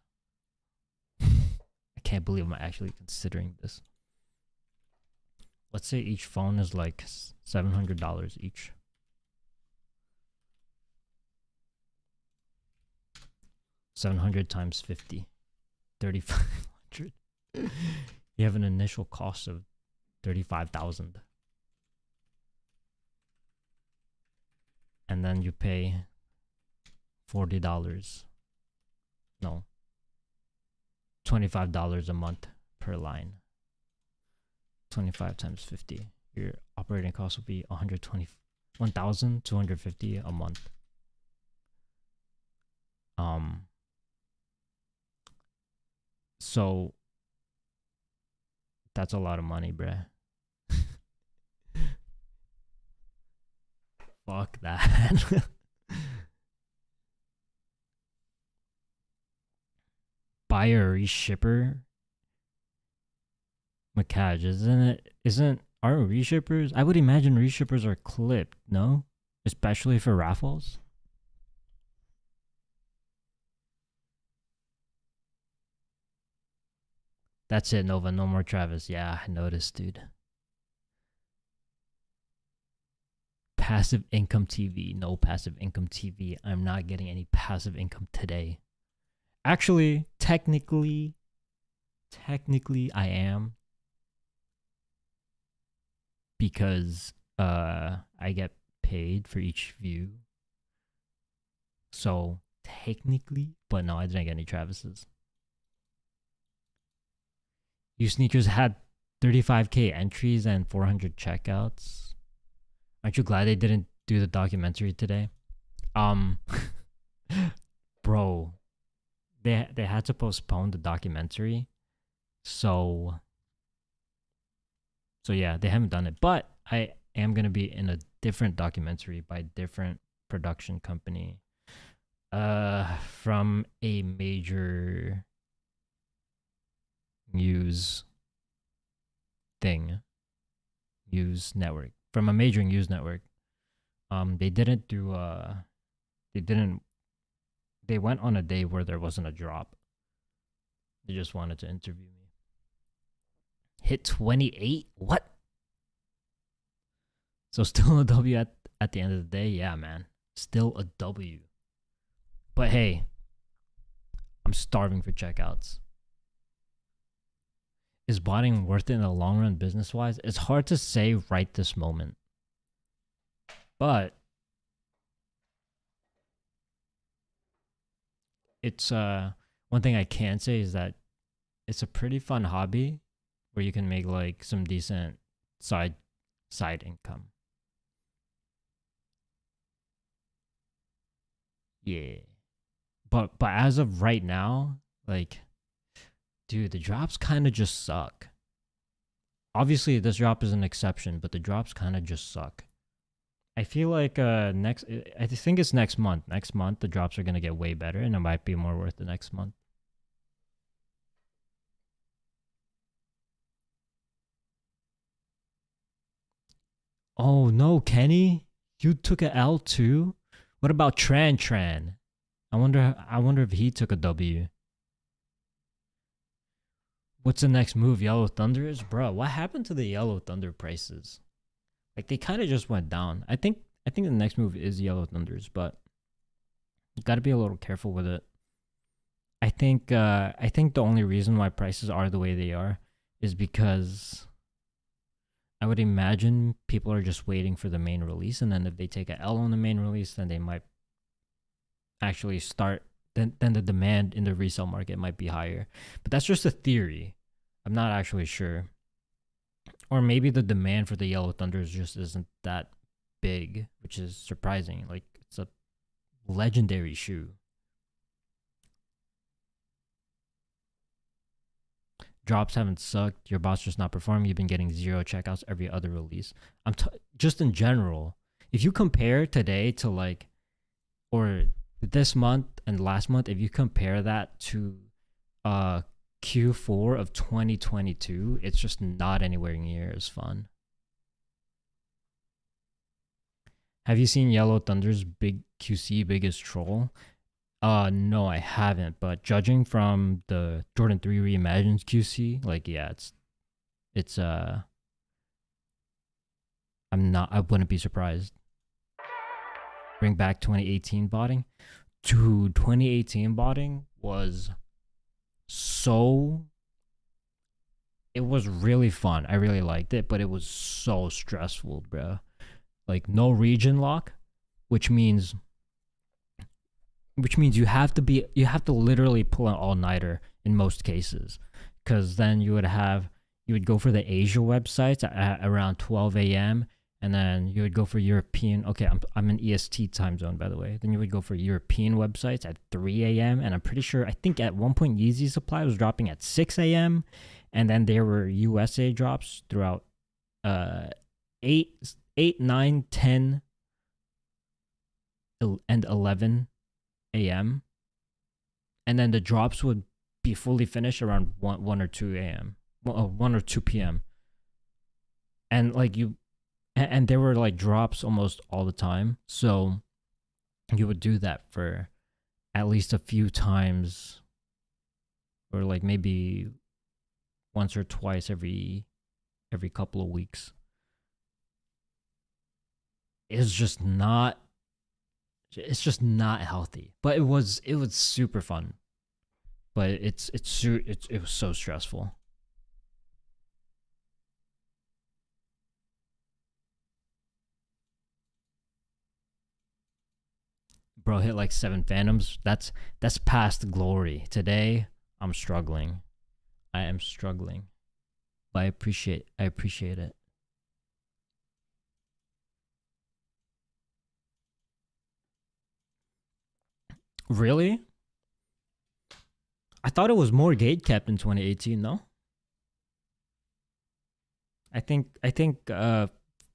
S1: I can't believe I'm actually considering this. Let's say each phone is like $700 each. $700 times 50, $3,500. You have an initial cost of $35,000, and then you pay $40. No, $25 a month per line. 25 times 50. Your operating cost will be $1,250 a month. So that's a lot of money, bruh. Fuck that. Buy a reshipper. Macaj, aren't reshippers? I would imagine reshippers are clipped, no? Especially for raffles. That's it, Nova. No more Travis. Yeah, I noticed, dude. Passive income TV. No passive income TV. I'm not getting any passive income today. Actually, technically, I am. Because I get paid for each view. So, technically, but no, I didn't get any Travis's. You sneakers had 35K entries and 400 checkouts. Aren't you glad they didn't do the documentary today? Bro, they had to postpone the documentary. So yeah, they haven't done it. But I am going to be in a different documentary by a different production company from a major news network. From a major news network. They went on a day where there wasn't a drop. They just wanted to interview me. Hit 28? What? So still a W at the end of the day? Yeah, man. Still a W. But hey, I'm starving for checkouts. Is botting worth it in the long run business-wise? It's hard to say right this moment. But it's one thing I can say is that it's a pretty fun hobby where you can make like some decent side side income. Yeah. But as of right now, like dude, the drops kind of just suck. Obviously this drop is an exception, but the drops kind of just suck. I feel like next I think it's next month. Next month the drops are going to get way better and it might be more worth the next month. Oh no, Kenny, you took a L too. What about Tran? I wonder if he took a W. What's the next move? Yellow Thunders, bro. What happened to the Yellow Thunder prices? Like they kind of just went down. I think the next move is Yellow Thunders, but you got to be a little careful with it. I think the only reason why prices are the way they are is because I would imagine people are just waiting for the main release, and then if they take a L on the main release, then they might actually start. Then the demand in the resale market might be higher, but that's just a theory. I'm not actually sure, or maybe the demand for the Yellow Thunders just isn't that big, which is surprising. Like it's a legendary shoe. Drops haven't sucked. Your bot's just not performing. You've been getting zero checkouts every other release. Just in general. If you compare today to like, or this month and last month, if you compare that to Q4 of 2022, it's just not anywhere near as fun. Have you seen Yellow Thunder's big QC biggest troll? No, I haven't. But judging from the Jordan 3 Reimagined QC, like yeah, it's I wouldn't be surprised. Bring back 2018 botting. Dude, 2018 botting was so it was really fun. I really liked it, but it was so stressful, bro. Like no region lock, which means you have to literally pull an all-nighter in most cases, because then you would go for the Asia websites at around 12 a.m. and then you would go for European. Okay, I'm in EST time zone, by the way. Then you would go for European websites at 3 a.m. and I think at one point Yeezy supply was dropping at 6 a.m. and then there were USA drops throughout 8, 9, 10, and 11 a.m. and then the drops would be fully finished around 1 or 2 a.m. 1 or 2 p.m. and like and there were like drops almost all the time, so you would do that for at least a few times, or like maybe once or twice every couple of weeks. It's just not healthy, but it was super fun, but it was so stressful. Bro hit like 7 phantoms. That's past glory. Today I'm struggling. I am struggling, but I appreciate it. Really? I thought it was more gate kept in 2018, no? I think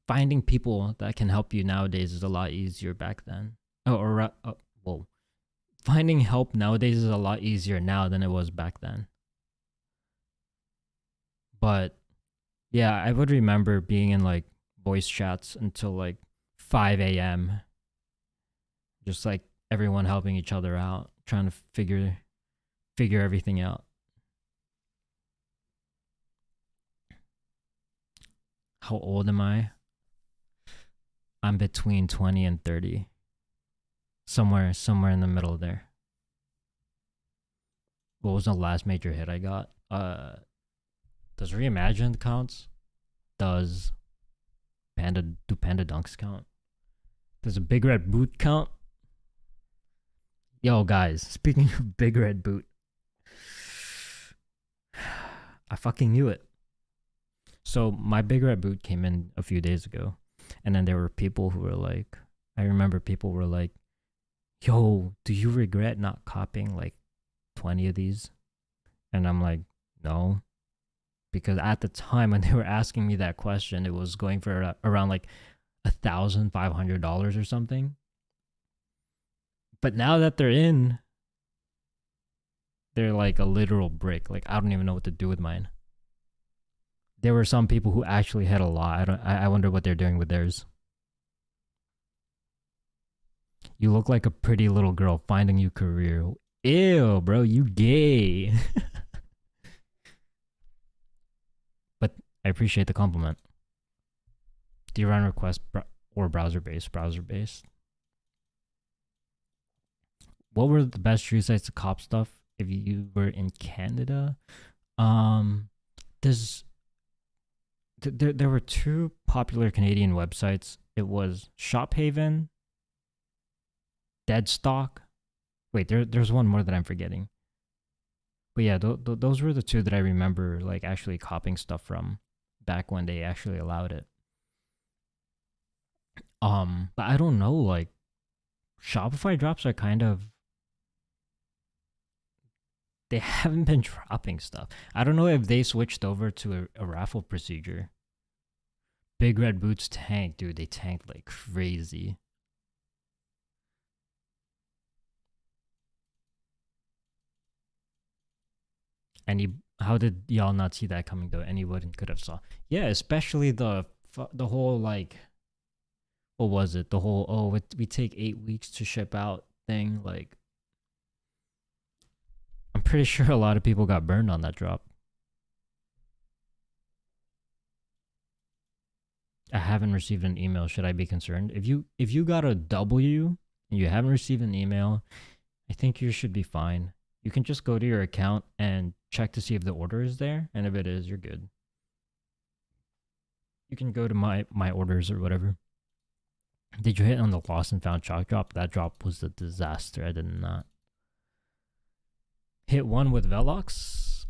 S1: finding people that can help you nowadays is a lot easier back then. Whoa. Finding help nowadays is a lot easier now than it was back then. But yeah, I would remember being in like voice chats until like 5 a.m. Just like everyone helping each other out, trying to figure everything out. How old am I? I'm between 20 and 30. Somewhere in the middle there. What was the last major hit I got? Does Reimagined counts? Does Panda Dunks count? Does a Big Red Boot count? Yo, guys, speaking of Big Red Boot, I fucking knew it. So my Big Red Boot came in a few days ago, and then there were people who were like, I remember people were like, "Yo, do you regret not copying like 20 of these?" And I'm like, "No," because at the time when they were asking me that question, it was going for around like $1,500 or something. But now that they're in, they're like a literal brick. Like I don't even know what to do with mine. There were some people who actually had a lot. I wonder what they're doing with theirs. You look like a pretty little girl finding you career. Ew, bro, you gay. But I appreciate the compliment. Do you run request or browser based? Browser based. What were the best true sites to cop stuff if you were in Canada? Um, there's there were two popular Canadian websites. It was Shophaven, Deadstock. Wait, there's one more that I'm forgetting. But yeah, those were the two that I remember like actually copying stuff from back when they actually allowed it. But I don't know, like Shopify drops are kind of they haven't been dropping stuff. I don't know if they switched over to a raffle procedure. Big Red Boots tanked, dude. They tanked like crazy. Any how did y'all not see that coming though? Anyone could have saw. Yeah, especially the whole like what was it? The whole we take 8 weeks to ship out thing. Like I'm pretty sure a lot of people got burned on that drop. I haven't received an email. Should I be concerned? If you got a W and you haven't received an email, I think you should be fine. You can just go to your account and check to see if the order is there, and if it is, you're good. You can go to my orders or whatever. Did you hit on the lost and found chalk drop? That drop was a disaster. I did not hit one with Velox.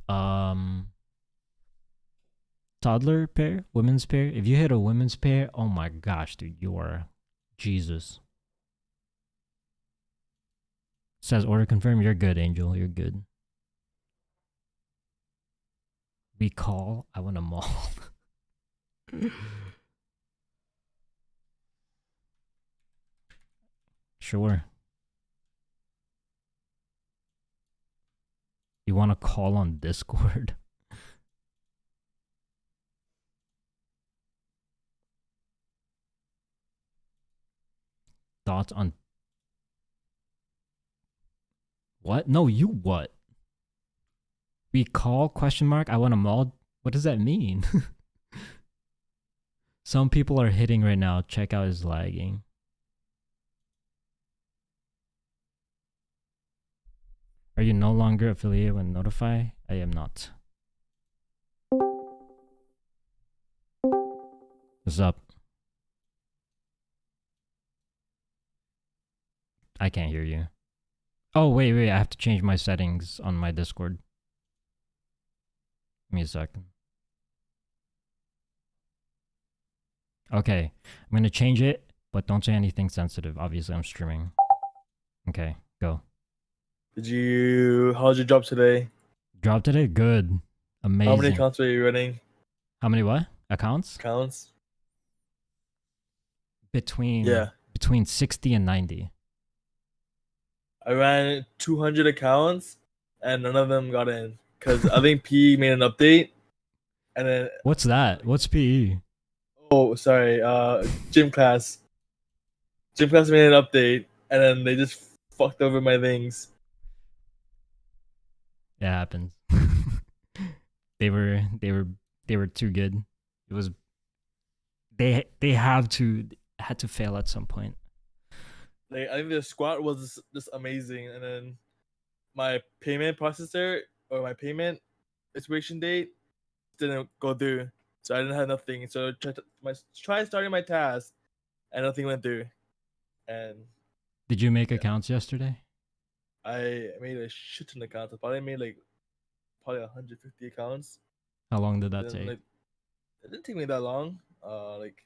S1: Toddler pair, women's pair. If you hit a women's pair, oh my gosh, dude, you are Jesus. Says order confirmed. You're good, Angel. You're good. We call. I want a mall. Sure. You want to call on Discord? Thoughts on what? No, you what? We call question mark. I want a mall. What does that mean? Some people are hitting right now. Checkout is lagging. Are you no longer affiliated with Notify? I am not. What's up? I can't hear you. Oh, wait. I have to change my settings on my Discord. Give me a second. Okay. I'm going to change it, but don't say anything sensitive. Obviously, I'm streaming. Okay, go.
S3: How's your job today?
S1: Job today? Good. Amazing.
S3: How many accounts are you running?
S1: How many what? Accounts?
S3: Accounts?
S1: Between 60 and 90.
S3: I ran 200 accounts and none of them got in because I think PE made an update. And then
S1: what's that? What's PE?
S3: Oh, sorry. Gym class. Gym class made an update and then they just fucked over my things.
S1: It happens. they were too good. It was they had to fail at some point.
S3: Like I think the squat was just amazing, and then my payment processor or my payment expiration date didn't go through, so I didn't have nothing. So try starting my task, and nothing went through. And
S1: did you make accounts yesterday?
S3: I made a shit ton of accounts. I probably made like probably 150 accounts.
S1: How long did that
S3: Then
S1: take?
S3: like it didn't take me that long. Like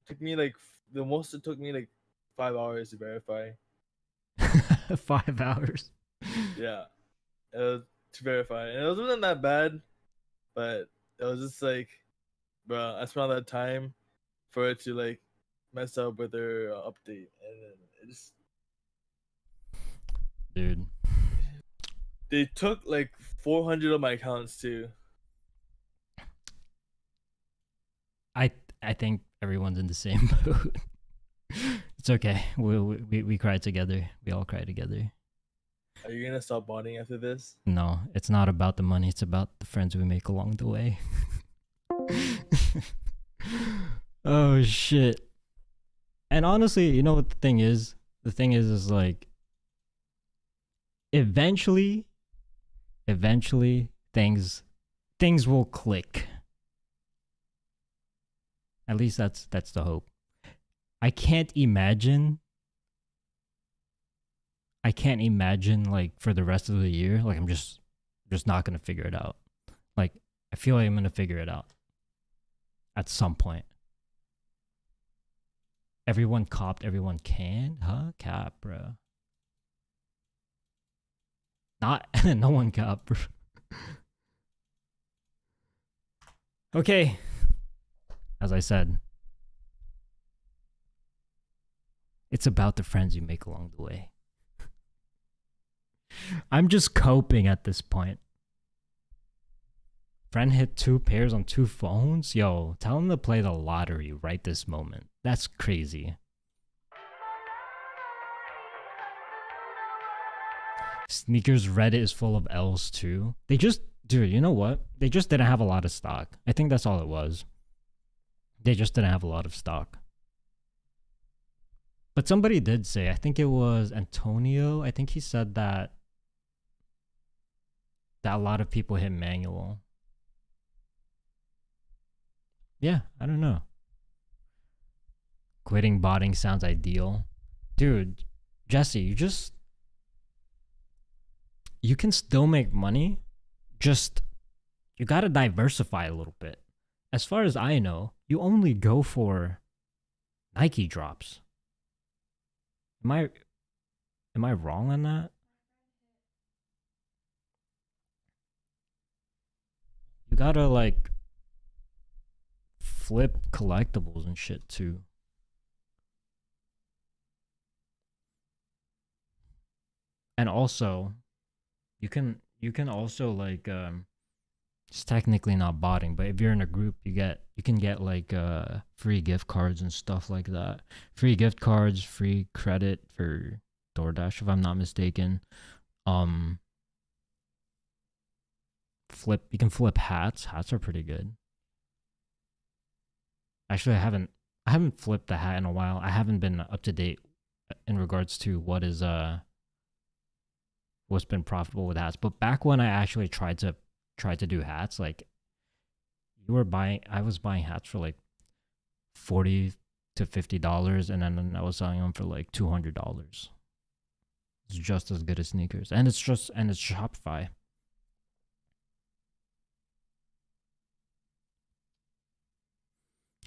S3: took me like the most it took me like 5 hours to verify.
S1: 5 hours.
S3: Yeah, to verify, and it wasn't that bad, but it was just like, bro, I spent all that time for it to like mess up with their update, and then it just
S1: Dude.
S3: they took like 400 of my accounts too.
S1: I think everyone's in the same boat. It's okay. We cry together. We all cry together.
S3: Are you gonna stop bonding after this?
S1: No, it's not about the money. It's about the friends we make along the way. Oh shit. And honestly, you know what the thing is? The thing is like eventually things will click. At least that's the hope. I can't imagine like for the rest of the year, like I'm just not gonna figure it out. Like I feel like I'm gonna figure it out at some point. Everyone copped, everyone can, huh? Cap, bro. Not no one copped, bro. Okay. As I said, it's about the friends you make along the way. I'm just coping at this point. Friend hit 2 pairs on 2 phones? Yo, tell him to play the lottery right this moment. That's crazy. Sneakers Reddit is full of L's too. Dude, you know what? They just didn't have a lot of stock. I think that's all it was. They just didn't have a lot of stock. But somebody did say, I think it was Antonio, I think he said that a lot of people hit manual. Yeah, I don't know. Quitting botting sounds ideal. Dude, Jesse, you can still make money. Just, you gotta diversify a little bit. As far as I know, you only go for Nike drops. Am I wrong on that? You gotta like flip collectibles and shit too. And also, you can also like it's technically not botting, but if you're in a group, you can get like free gift cards and stuff like that. Free gift cards, free credit for DoorDash, if I'm not mistaken. You can flip hats. Hats are pretty good. Actually, I haven't flipped a hat in a while. I haven't been up to date in regards to what's been profitable with hats. But back when I actually tried to do hats, like I was buying hats for like $40 to $50, and then I was selling them for like $200. It's just as good as sneakers, and it's Shopify.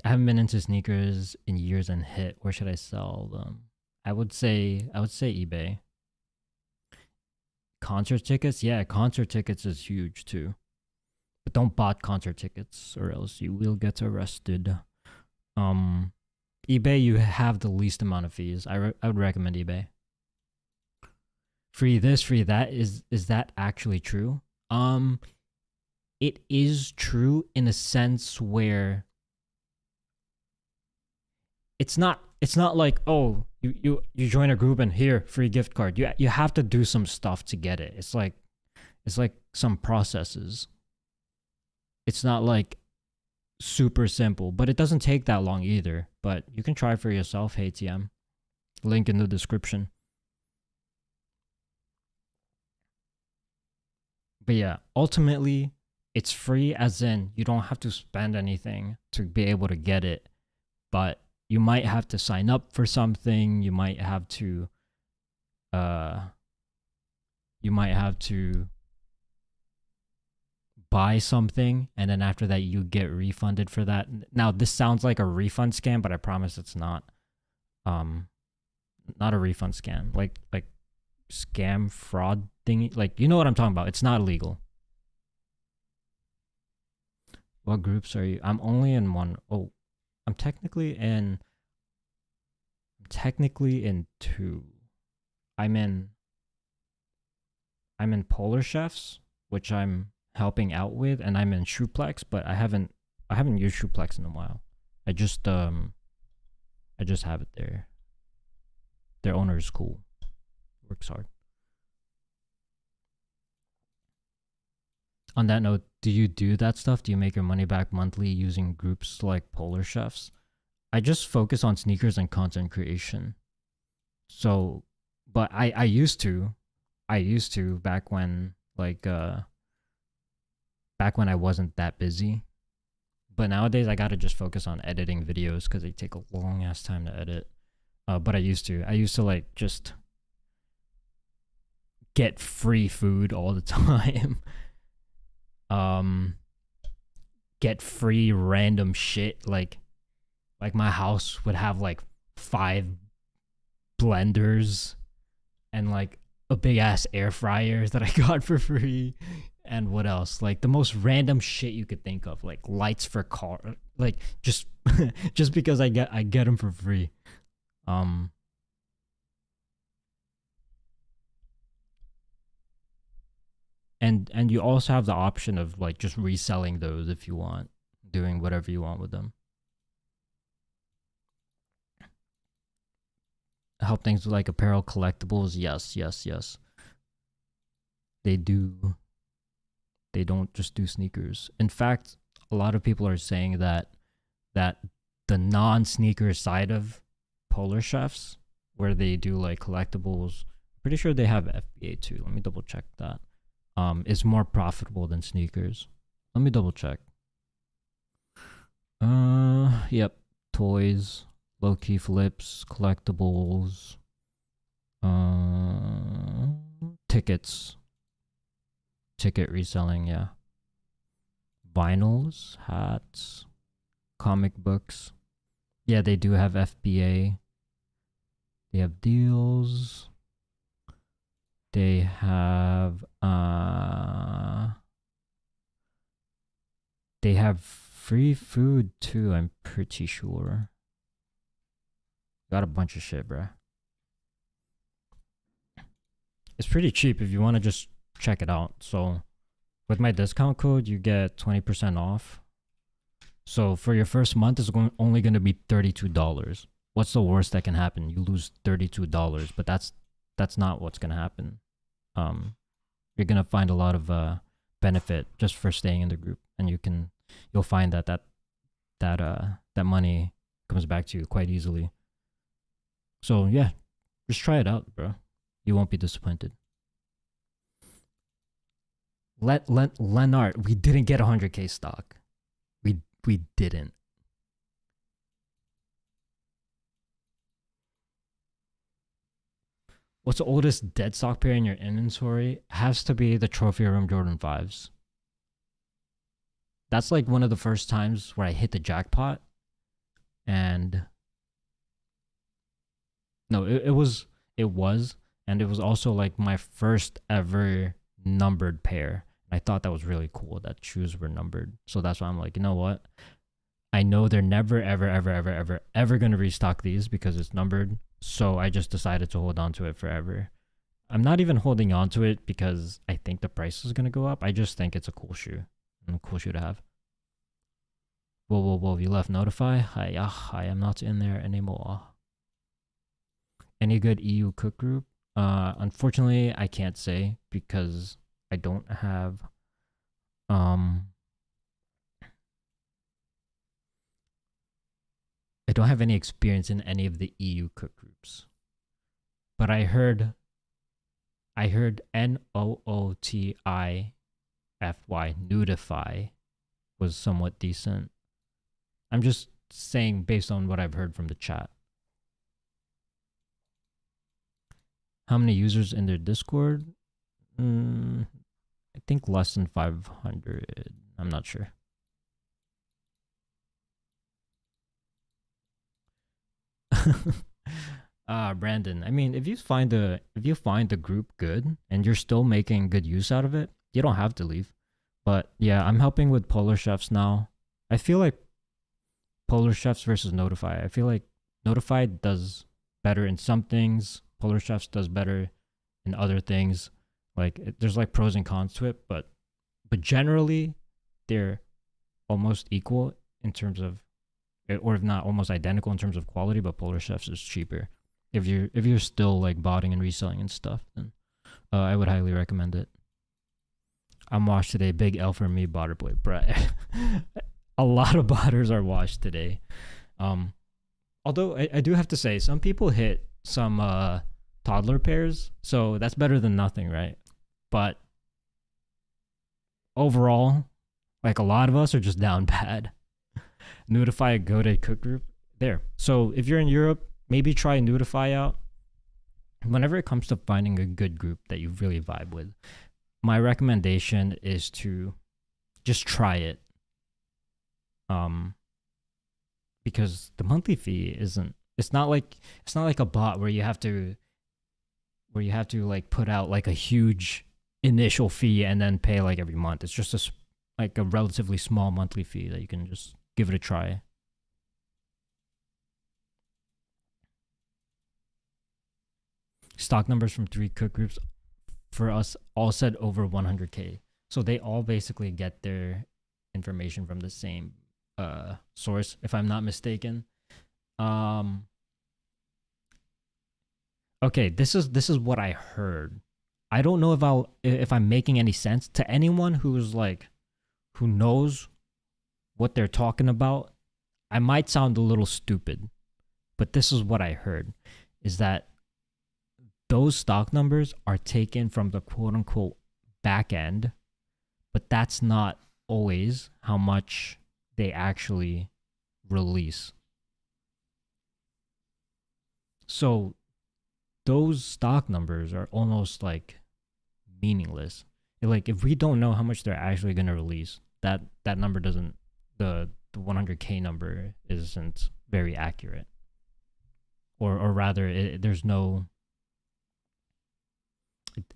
S1: I haven't been into sneakers in years and hit. Where should I sell them? I would say eBay. Concert tickets? Yeah, concert tickets is huge too. But don't bot concert tickets or else you will get arrested. eBay, you have the least amount of fees. I would recommend eBay. Free this, free that. Is that actually true? It is true in a sense where it's not like, oh, you join a group and here, free gift card. You have to do some stuff to get it. It's like some processes. It's not like super simple, but it doesn't take that long either. But you can try for yourself. Hey TM, link in the description. But yeah, ultimately it's free, as in you don't have to spend anything to be able to get it, but you might have to sign up for something. You might have to you might have to buy something, and then after that you get refunded for that. Now this sounds like a refund scam, but I promise it's not. Not a refund scam. Like scam fraud thing. Like, you know what I'm talking about. It's not illegal. What groups are you? I'm only in one. Oh, I'm technically in two. I'm in Polar Chefs, which I'm helping out with, and I'm in Shoeplex, but I haven't used Shoeplex in a while. I just have it there. Their owner is cool. Works hard. On that note, do you do that stuff? Do you make your money back monthly using groups like Polar Chefs? I just focus on sneakers and content creation. So, but I used to back when back when I wasn't that busy. But nowadays I gotta just focus on editing videos because they take a long ass time to edit. But I used to like just get free food all the time. Get free random shit, like my house would have like 5 blenders and like a big ass air fryer that I got for free. And what else? Like the most random shit you could think of, like lights for car, like just just because I get them for free. And you also have the option of like just reselling those if you want, doing whatever you want with them. Help things with like apparel, collectibles. Yes. They do. They don't just do sneakers. In fact, a lot of people are saying that the non-sneaker side of Polar Chefs, where they do like collectibles, pretty sure they have FBA too. Let me double check that. Is more profitable than sneakers. Let me double check. Yep. Toys, low-key flips, collectibles, tickets, ticket reselling, yeah. Vinyls, hats, comic books. Yeah, they do have FBA. They have deals. They have free food too, I'm pretty sure. Got a bunch of shit, bruh. It's pretty cheap if you want to just check it out. So with my discount code, you get 20% off. So for your first month, it's only going to be $32. What's the worst that can happen? You lose $32, but that's not what's going to happen. You're going to find a lot of benefit just for staying in the group, and you'll find that money comes back to you quite easily. So yeah, just try it out, bro. You won't be disappointed. Lenart, we didn't get 100K stock. We didn't. What's the oldest dead stock pair in your inventory? Has to be the Trophy Room Jordan 5s. That's like one of the first times where I hit the jackpot. And no, it was, and it was also like my first ever numbered pair. I thought that was really cool that shoes were numbered. So that's why I'm like, you know what? I know they're never, ever going to restock these because it's numbered. So I just decided to hold on to it forever. I'm not even holding on to it because I think the price is going to go up. I just think it's a cool shoe. And a cool shoe to have. Whoa, you left notify? Hi, I am not in there anymore. Any good EU cook group? Unfortunately, I can't say because I don't have any experience in any of the EU cook groups. But I heard NOOTIFY, Nudify, was somewhat decent. I'm just saying based on what I've heard from the chat. How many users in their Discord? I think less than 500. I'm not sure. Brandon. I mean, if you find the group good and you're still making good use out of it, you don't have to leave. But yeah, I'm helping with Polar Chefs now. I feel like Polar Chefs versus Notify. I feel like Notify does better in some things. Polar Chefs does better in other things. Like there's like pros and cons to it, but generally they're almost equal in terms of, or if not almost identical in terms of quality. But Polar Chefs is cheaper. If you're still like botting and reselling and stuff, then I would highly recommend it. I'm washed today. Big L for me, botter boy. Bruh. A lot of botters are washed today. Although I do have to say, some people hit some toddler pairs, so that's better than nothing, right? But overall, like a lot of us are just down bad. Notify a goated cook group there. So if you're in Europe, maybe try Notify out. Whenever it comes to finding a good group that you really vibe with, my recommendation is to just try it. Because the monthly fee isn't. It's not like a bot where you have to like put out like a huge initial fee and then pay like every month. It's just like a relatively small monthly fee that you can just give it a try. Stock numbers from 3 cook groups for us all said over 100K. So they all basically get their information from the same source, if I'm not mistaken. Okay, this is what I heard. I don't know if I'm making any sense to anyone who knows what they're talking about. I might sound a little stupid, but this is what I heard, is that those stock numbers are taken from the quote unquote back end, but that's not always how much they actually release. So those stock numbers are almost like meaningless. Like if we don't know how much they're actually going to release, that number doesn't, the 100K number isn't very accurate. Or rather, there's no,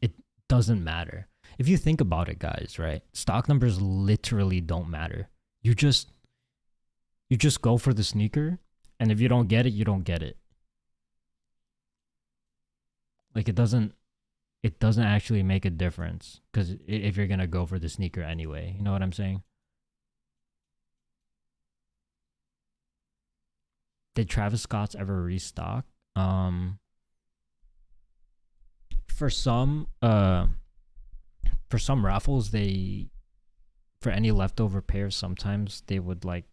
S1: it doesn't matter. If you think about it, guys, right? Stock numbers literally don't matter. You just go for the sneaker, and if you don't get it, you don't get it. Like it doesn't actually make a difference, because if you're gonna go for the sneaker anyway, you know what I'm saying? Did Travis Scott's ever restock? For some raffles, for any leftover pairs, sometimes they would like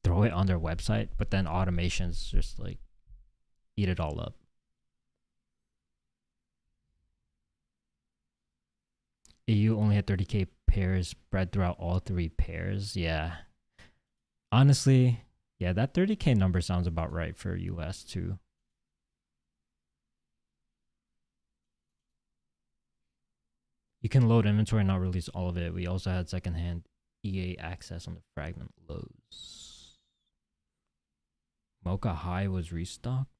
S1: throw it on their website, but then automations just like eat it all up. EU only had 30K pairs spread throughout all 3 pairs. Yeah. Honestly, yeah, that 30K number sounds about right for US too. You can load inventory and not release all of it. We also had secondhand EA access on the fragment loads. Mocha High was restocked?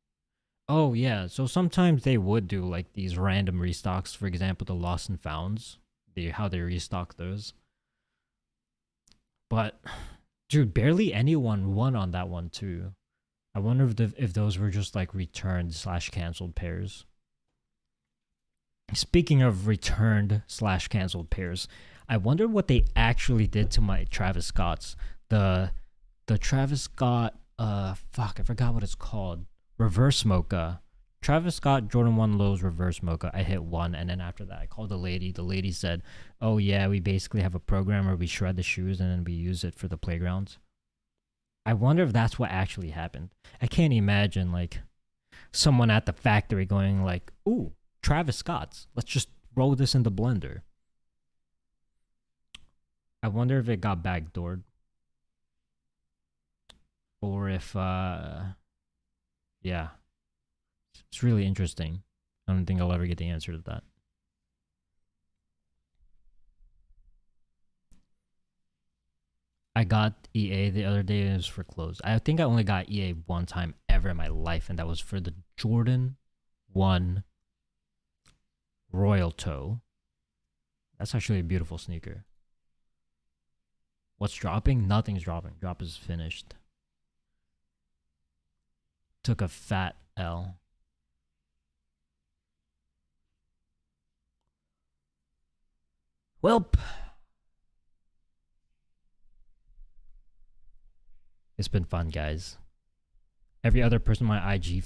S1: Oh, yeah. So sometimes they would do like these random restocks. For example, the Lost and Founds. How they restock those. But, dude, barely anyone won on that one too. I wonder if those were just like returned/canceled pairs. Speaking of returned/canceled pairs, I wonder what they actually did to my Travis Scott's. The Travis Scott, fuck, I forgot what it's called. Reverse Mocha. Travis Scott Jordan 1 Lows Reverse Mocha. I hit 1, and then after that I called the lady. The lady said, oh yeah, we basically have a program where we shred the shoes and then we use it for the playgrounds. I wonder if that's what actually happened. I can't imagine like someone at the factory going like, ooh, Travis Scott's, let's just throw this in the blender. I wonder if it got backdoored. Or if, yeah. It's really interesting. I don't think I'll ever get the answer to that. I got EA the other day and it was for clothes. I think I only got EA one time ever in my life, and that was for the Jordan 1 Royal Toe. That's actually a beautiful sneaker. What's dropping? Nothing's dropping. Drop is finished. Took a fat L. Welp. It's been fun, guys. Every other person on my IG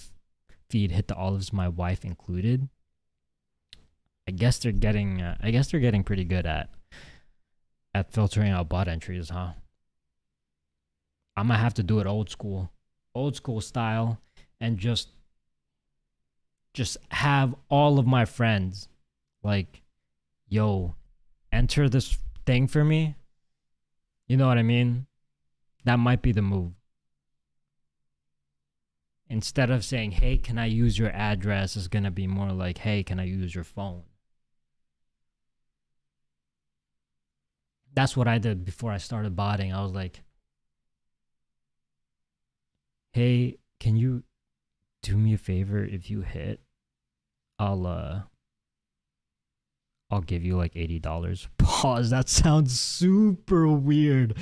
S1: feed hit the olives, my wife included. I guess they're getting pretty good at filtering out bot entries, huh? I'm gonna have to do it old school style, and just have all of my friends like, yo, enter this thing for me. You know what I mean? That might be the move. Instead of saying, hey, can I use your address, it's gonna be more like, hey, can I use your phone? That's what I did before I started botting. I was like, hey, can you do me a favor? If you hit, I'll give you like $80. Pause. That sounds super weird.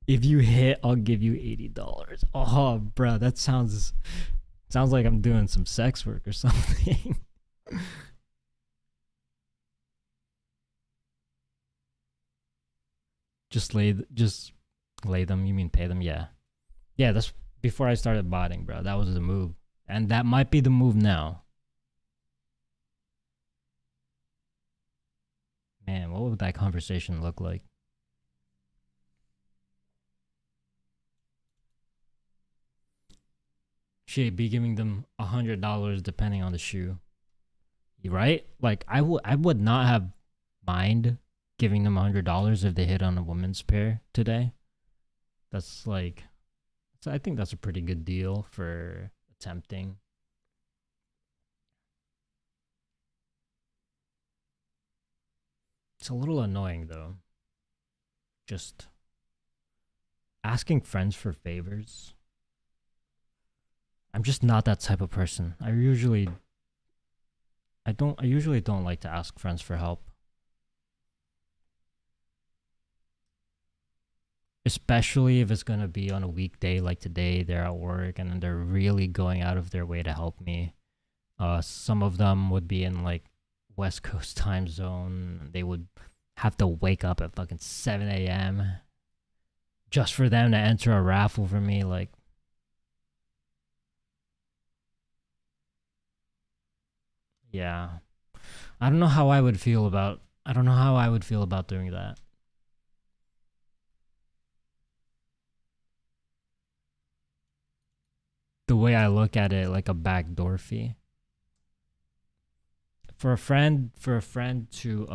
S1: If you hit, I'll give you $80. Oh, bro, that sounds like I'm doing some sex work or something. just lay them. You mean pay them? Yeah. That's before I started botting, bro. That was the move, and that might be the move now. Man, what would that conversation look like? Shit, be giving them $100 depending on the shoe, right? Like I would not have mind giving them $100 if they hit on a women's pair today. That's like, so I think that's a pretty good deal for attempting. It's a little annoying though. Just asking friends for favors. I'm just not that type of person. I usually don't like to ask friends for help. Especially if it's gonna be on a weekday like today, they're at work and they're really going out of their way to help me. Some of them would be in like West Coast time zone. They would have to wake up at fucking 7 a.m. just for them to enter a raffle for me. Like, yeah. I don't know how I would feel about doing that. The way I look at it, like a backdoor fee. For a friend to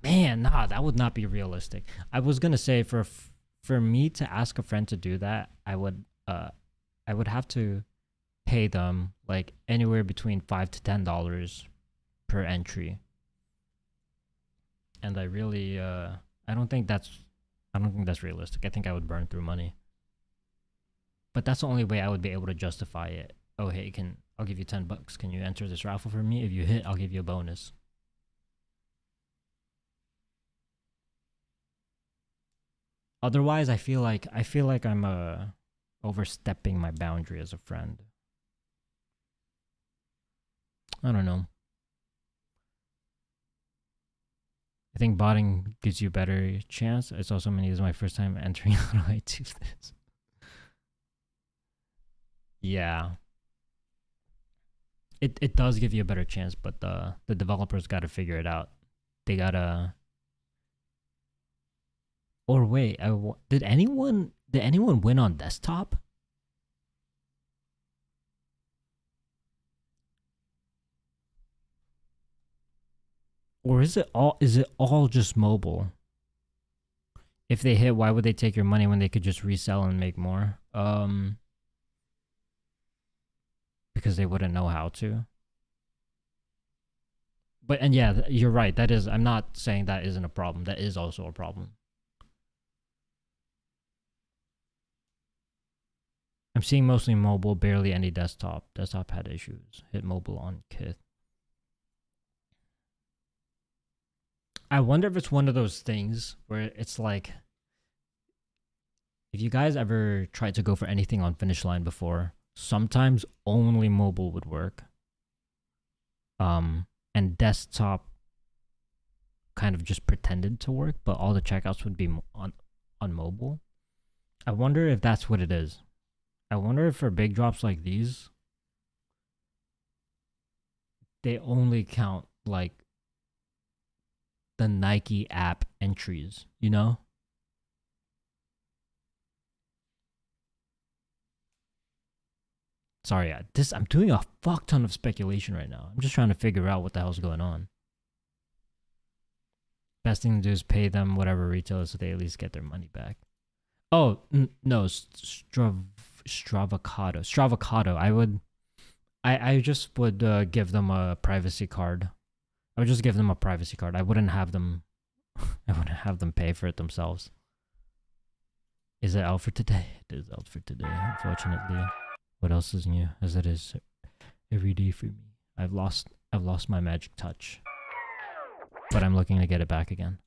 S1: man, nah, that would not be realistic. I was gonna say for me to ask a friend to do that, I would have to pay them like anywhere between $5 to $10 per entry. And I really I don't think that's realistic. I think I would burn through money. But that's the only way I would be able to justify it. Oh, hey, I'll give you $10. Can you enter this raffle for me? If you hit, I'll give you a bonus. Otherwise, I feel like I'm overstepping my boundary as a friend. I don't know. I think botting gives you a better chance. It's also this is my first time entering. How do I do this? Yeah. It does give you a better chance, but the developers got to figure it out. They gotta. Or wait, did anyone win on desktop? Or is it all just mobile? If they hit, why would they take your money when they could just resell and make more? Because they wouldn't know how to. But and yeah, you're right. That is, I'm not saying that isn't a problem. That is also a problem. I'm seeing mostly mobile, barely any desktop. Desktop had issues. Hit mobile on Kith. I wonder if it's one of those things where it's like, if you guys ever tried to go for anything on Finish Line before, sometimes only mobile would work. And desktop kind of just pretended to work, but all the checkouts would be on mobile. I wonder if that's what it is. I wonder if for big drops like these, they only count like the Nike app entries, you know? Sorry, I'm doing a fuck ton of speculation right now. I'm just trying to figure out what the hell's going on. Best thing to do is pay them whatever retail is so they at least get their money back. Oh, no, Stravocado. I just would give them a privacy card. I would just give them a privacy card. I wouldn't have them pay for it themselves. Is it out for today? It is out for today, unfortunately. What else is new? As it is every day for me. I've lost my magic touch. But I'm looking to get it back again.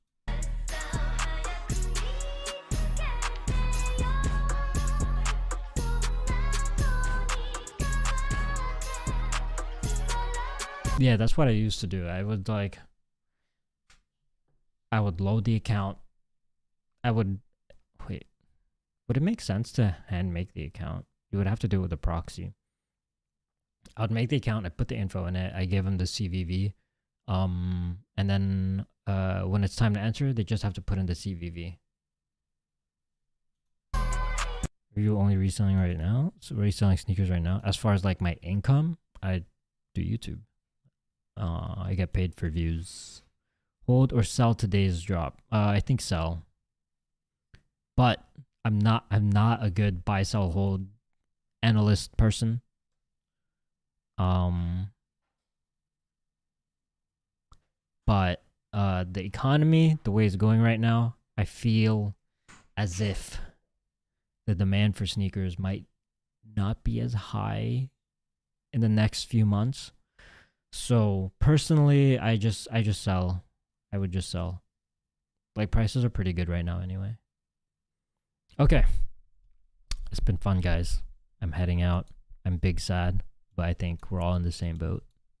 S1: Yeah, that's what I used to do. I would load the account. Would it make sense to hand make the account? You would have to do it with a proxy. I would make the account, I put the info in it, I give them the CVV. And then when it's time to enter, they just have to put in the CVV. Are you only reselling right now? So reselling sneakers right now? As far as like my income, I do YouTube. I get paid for views. Hold or sell today's drop? I think sell. But I'm not a good buy, sell, hold analyst person. But the economy, the way it's going right now, I feel as if the demand for sneakers might not be as high in the next few months. So personally, I just sell. I would just sell. Like prices are pretty good right now anyway. Okay. It's been fun, guys. I'm heading out. I'm big sad, but I think we're all in the same boat.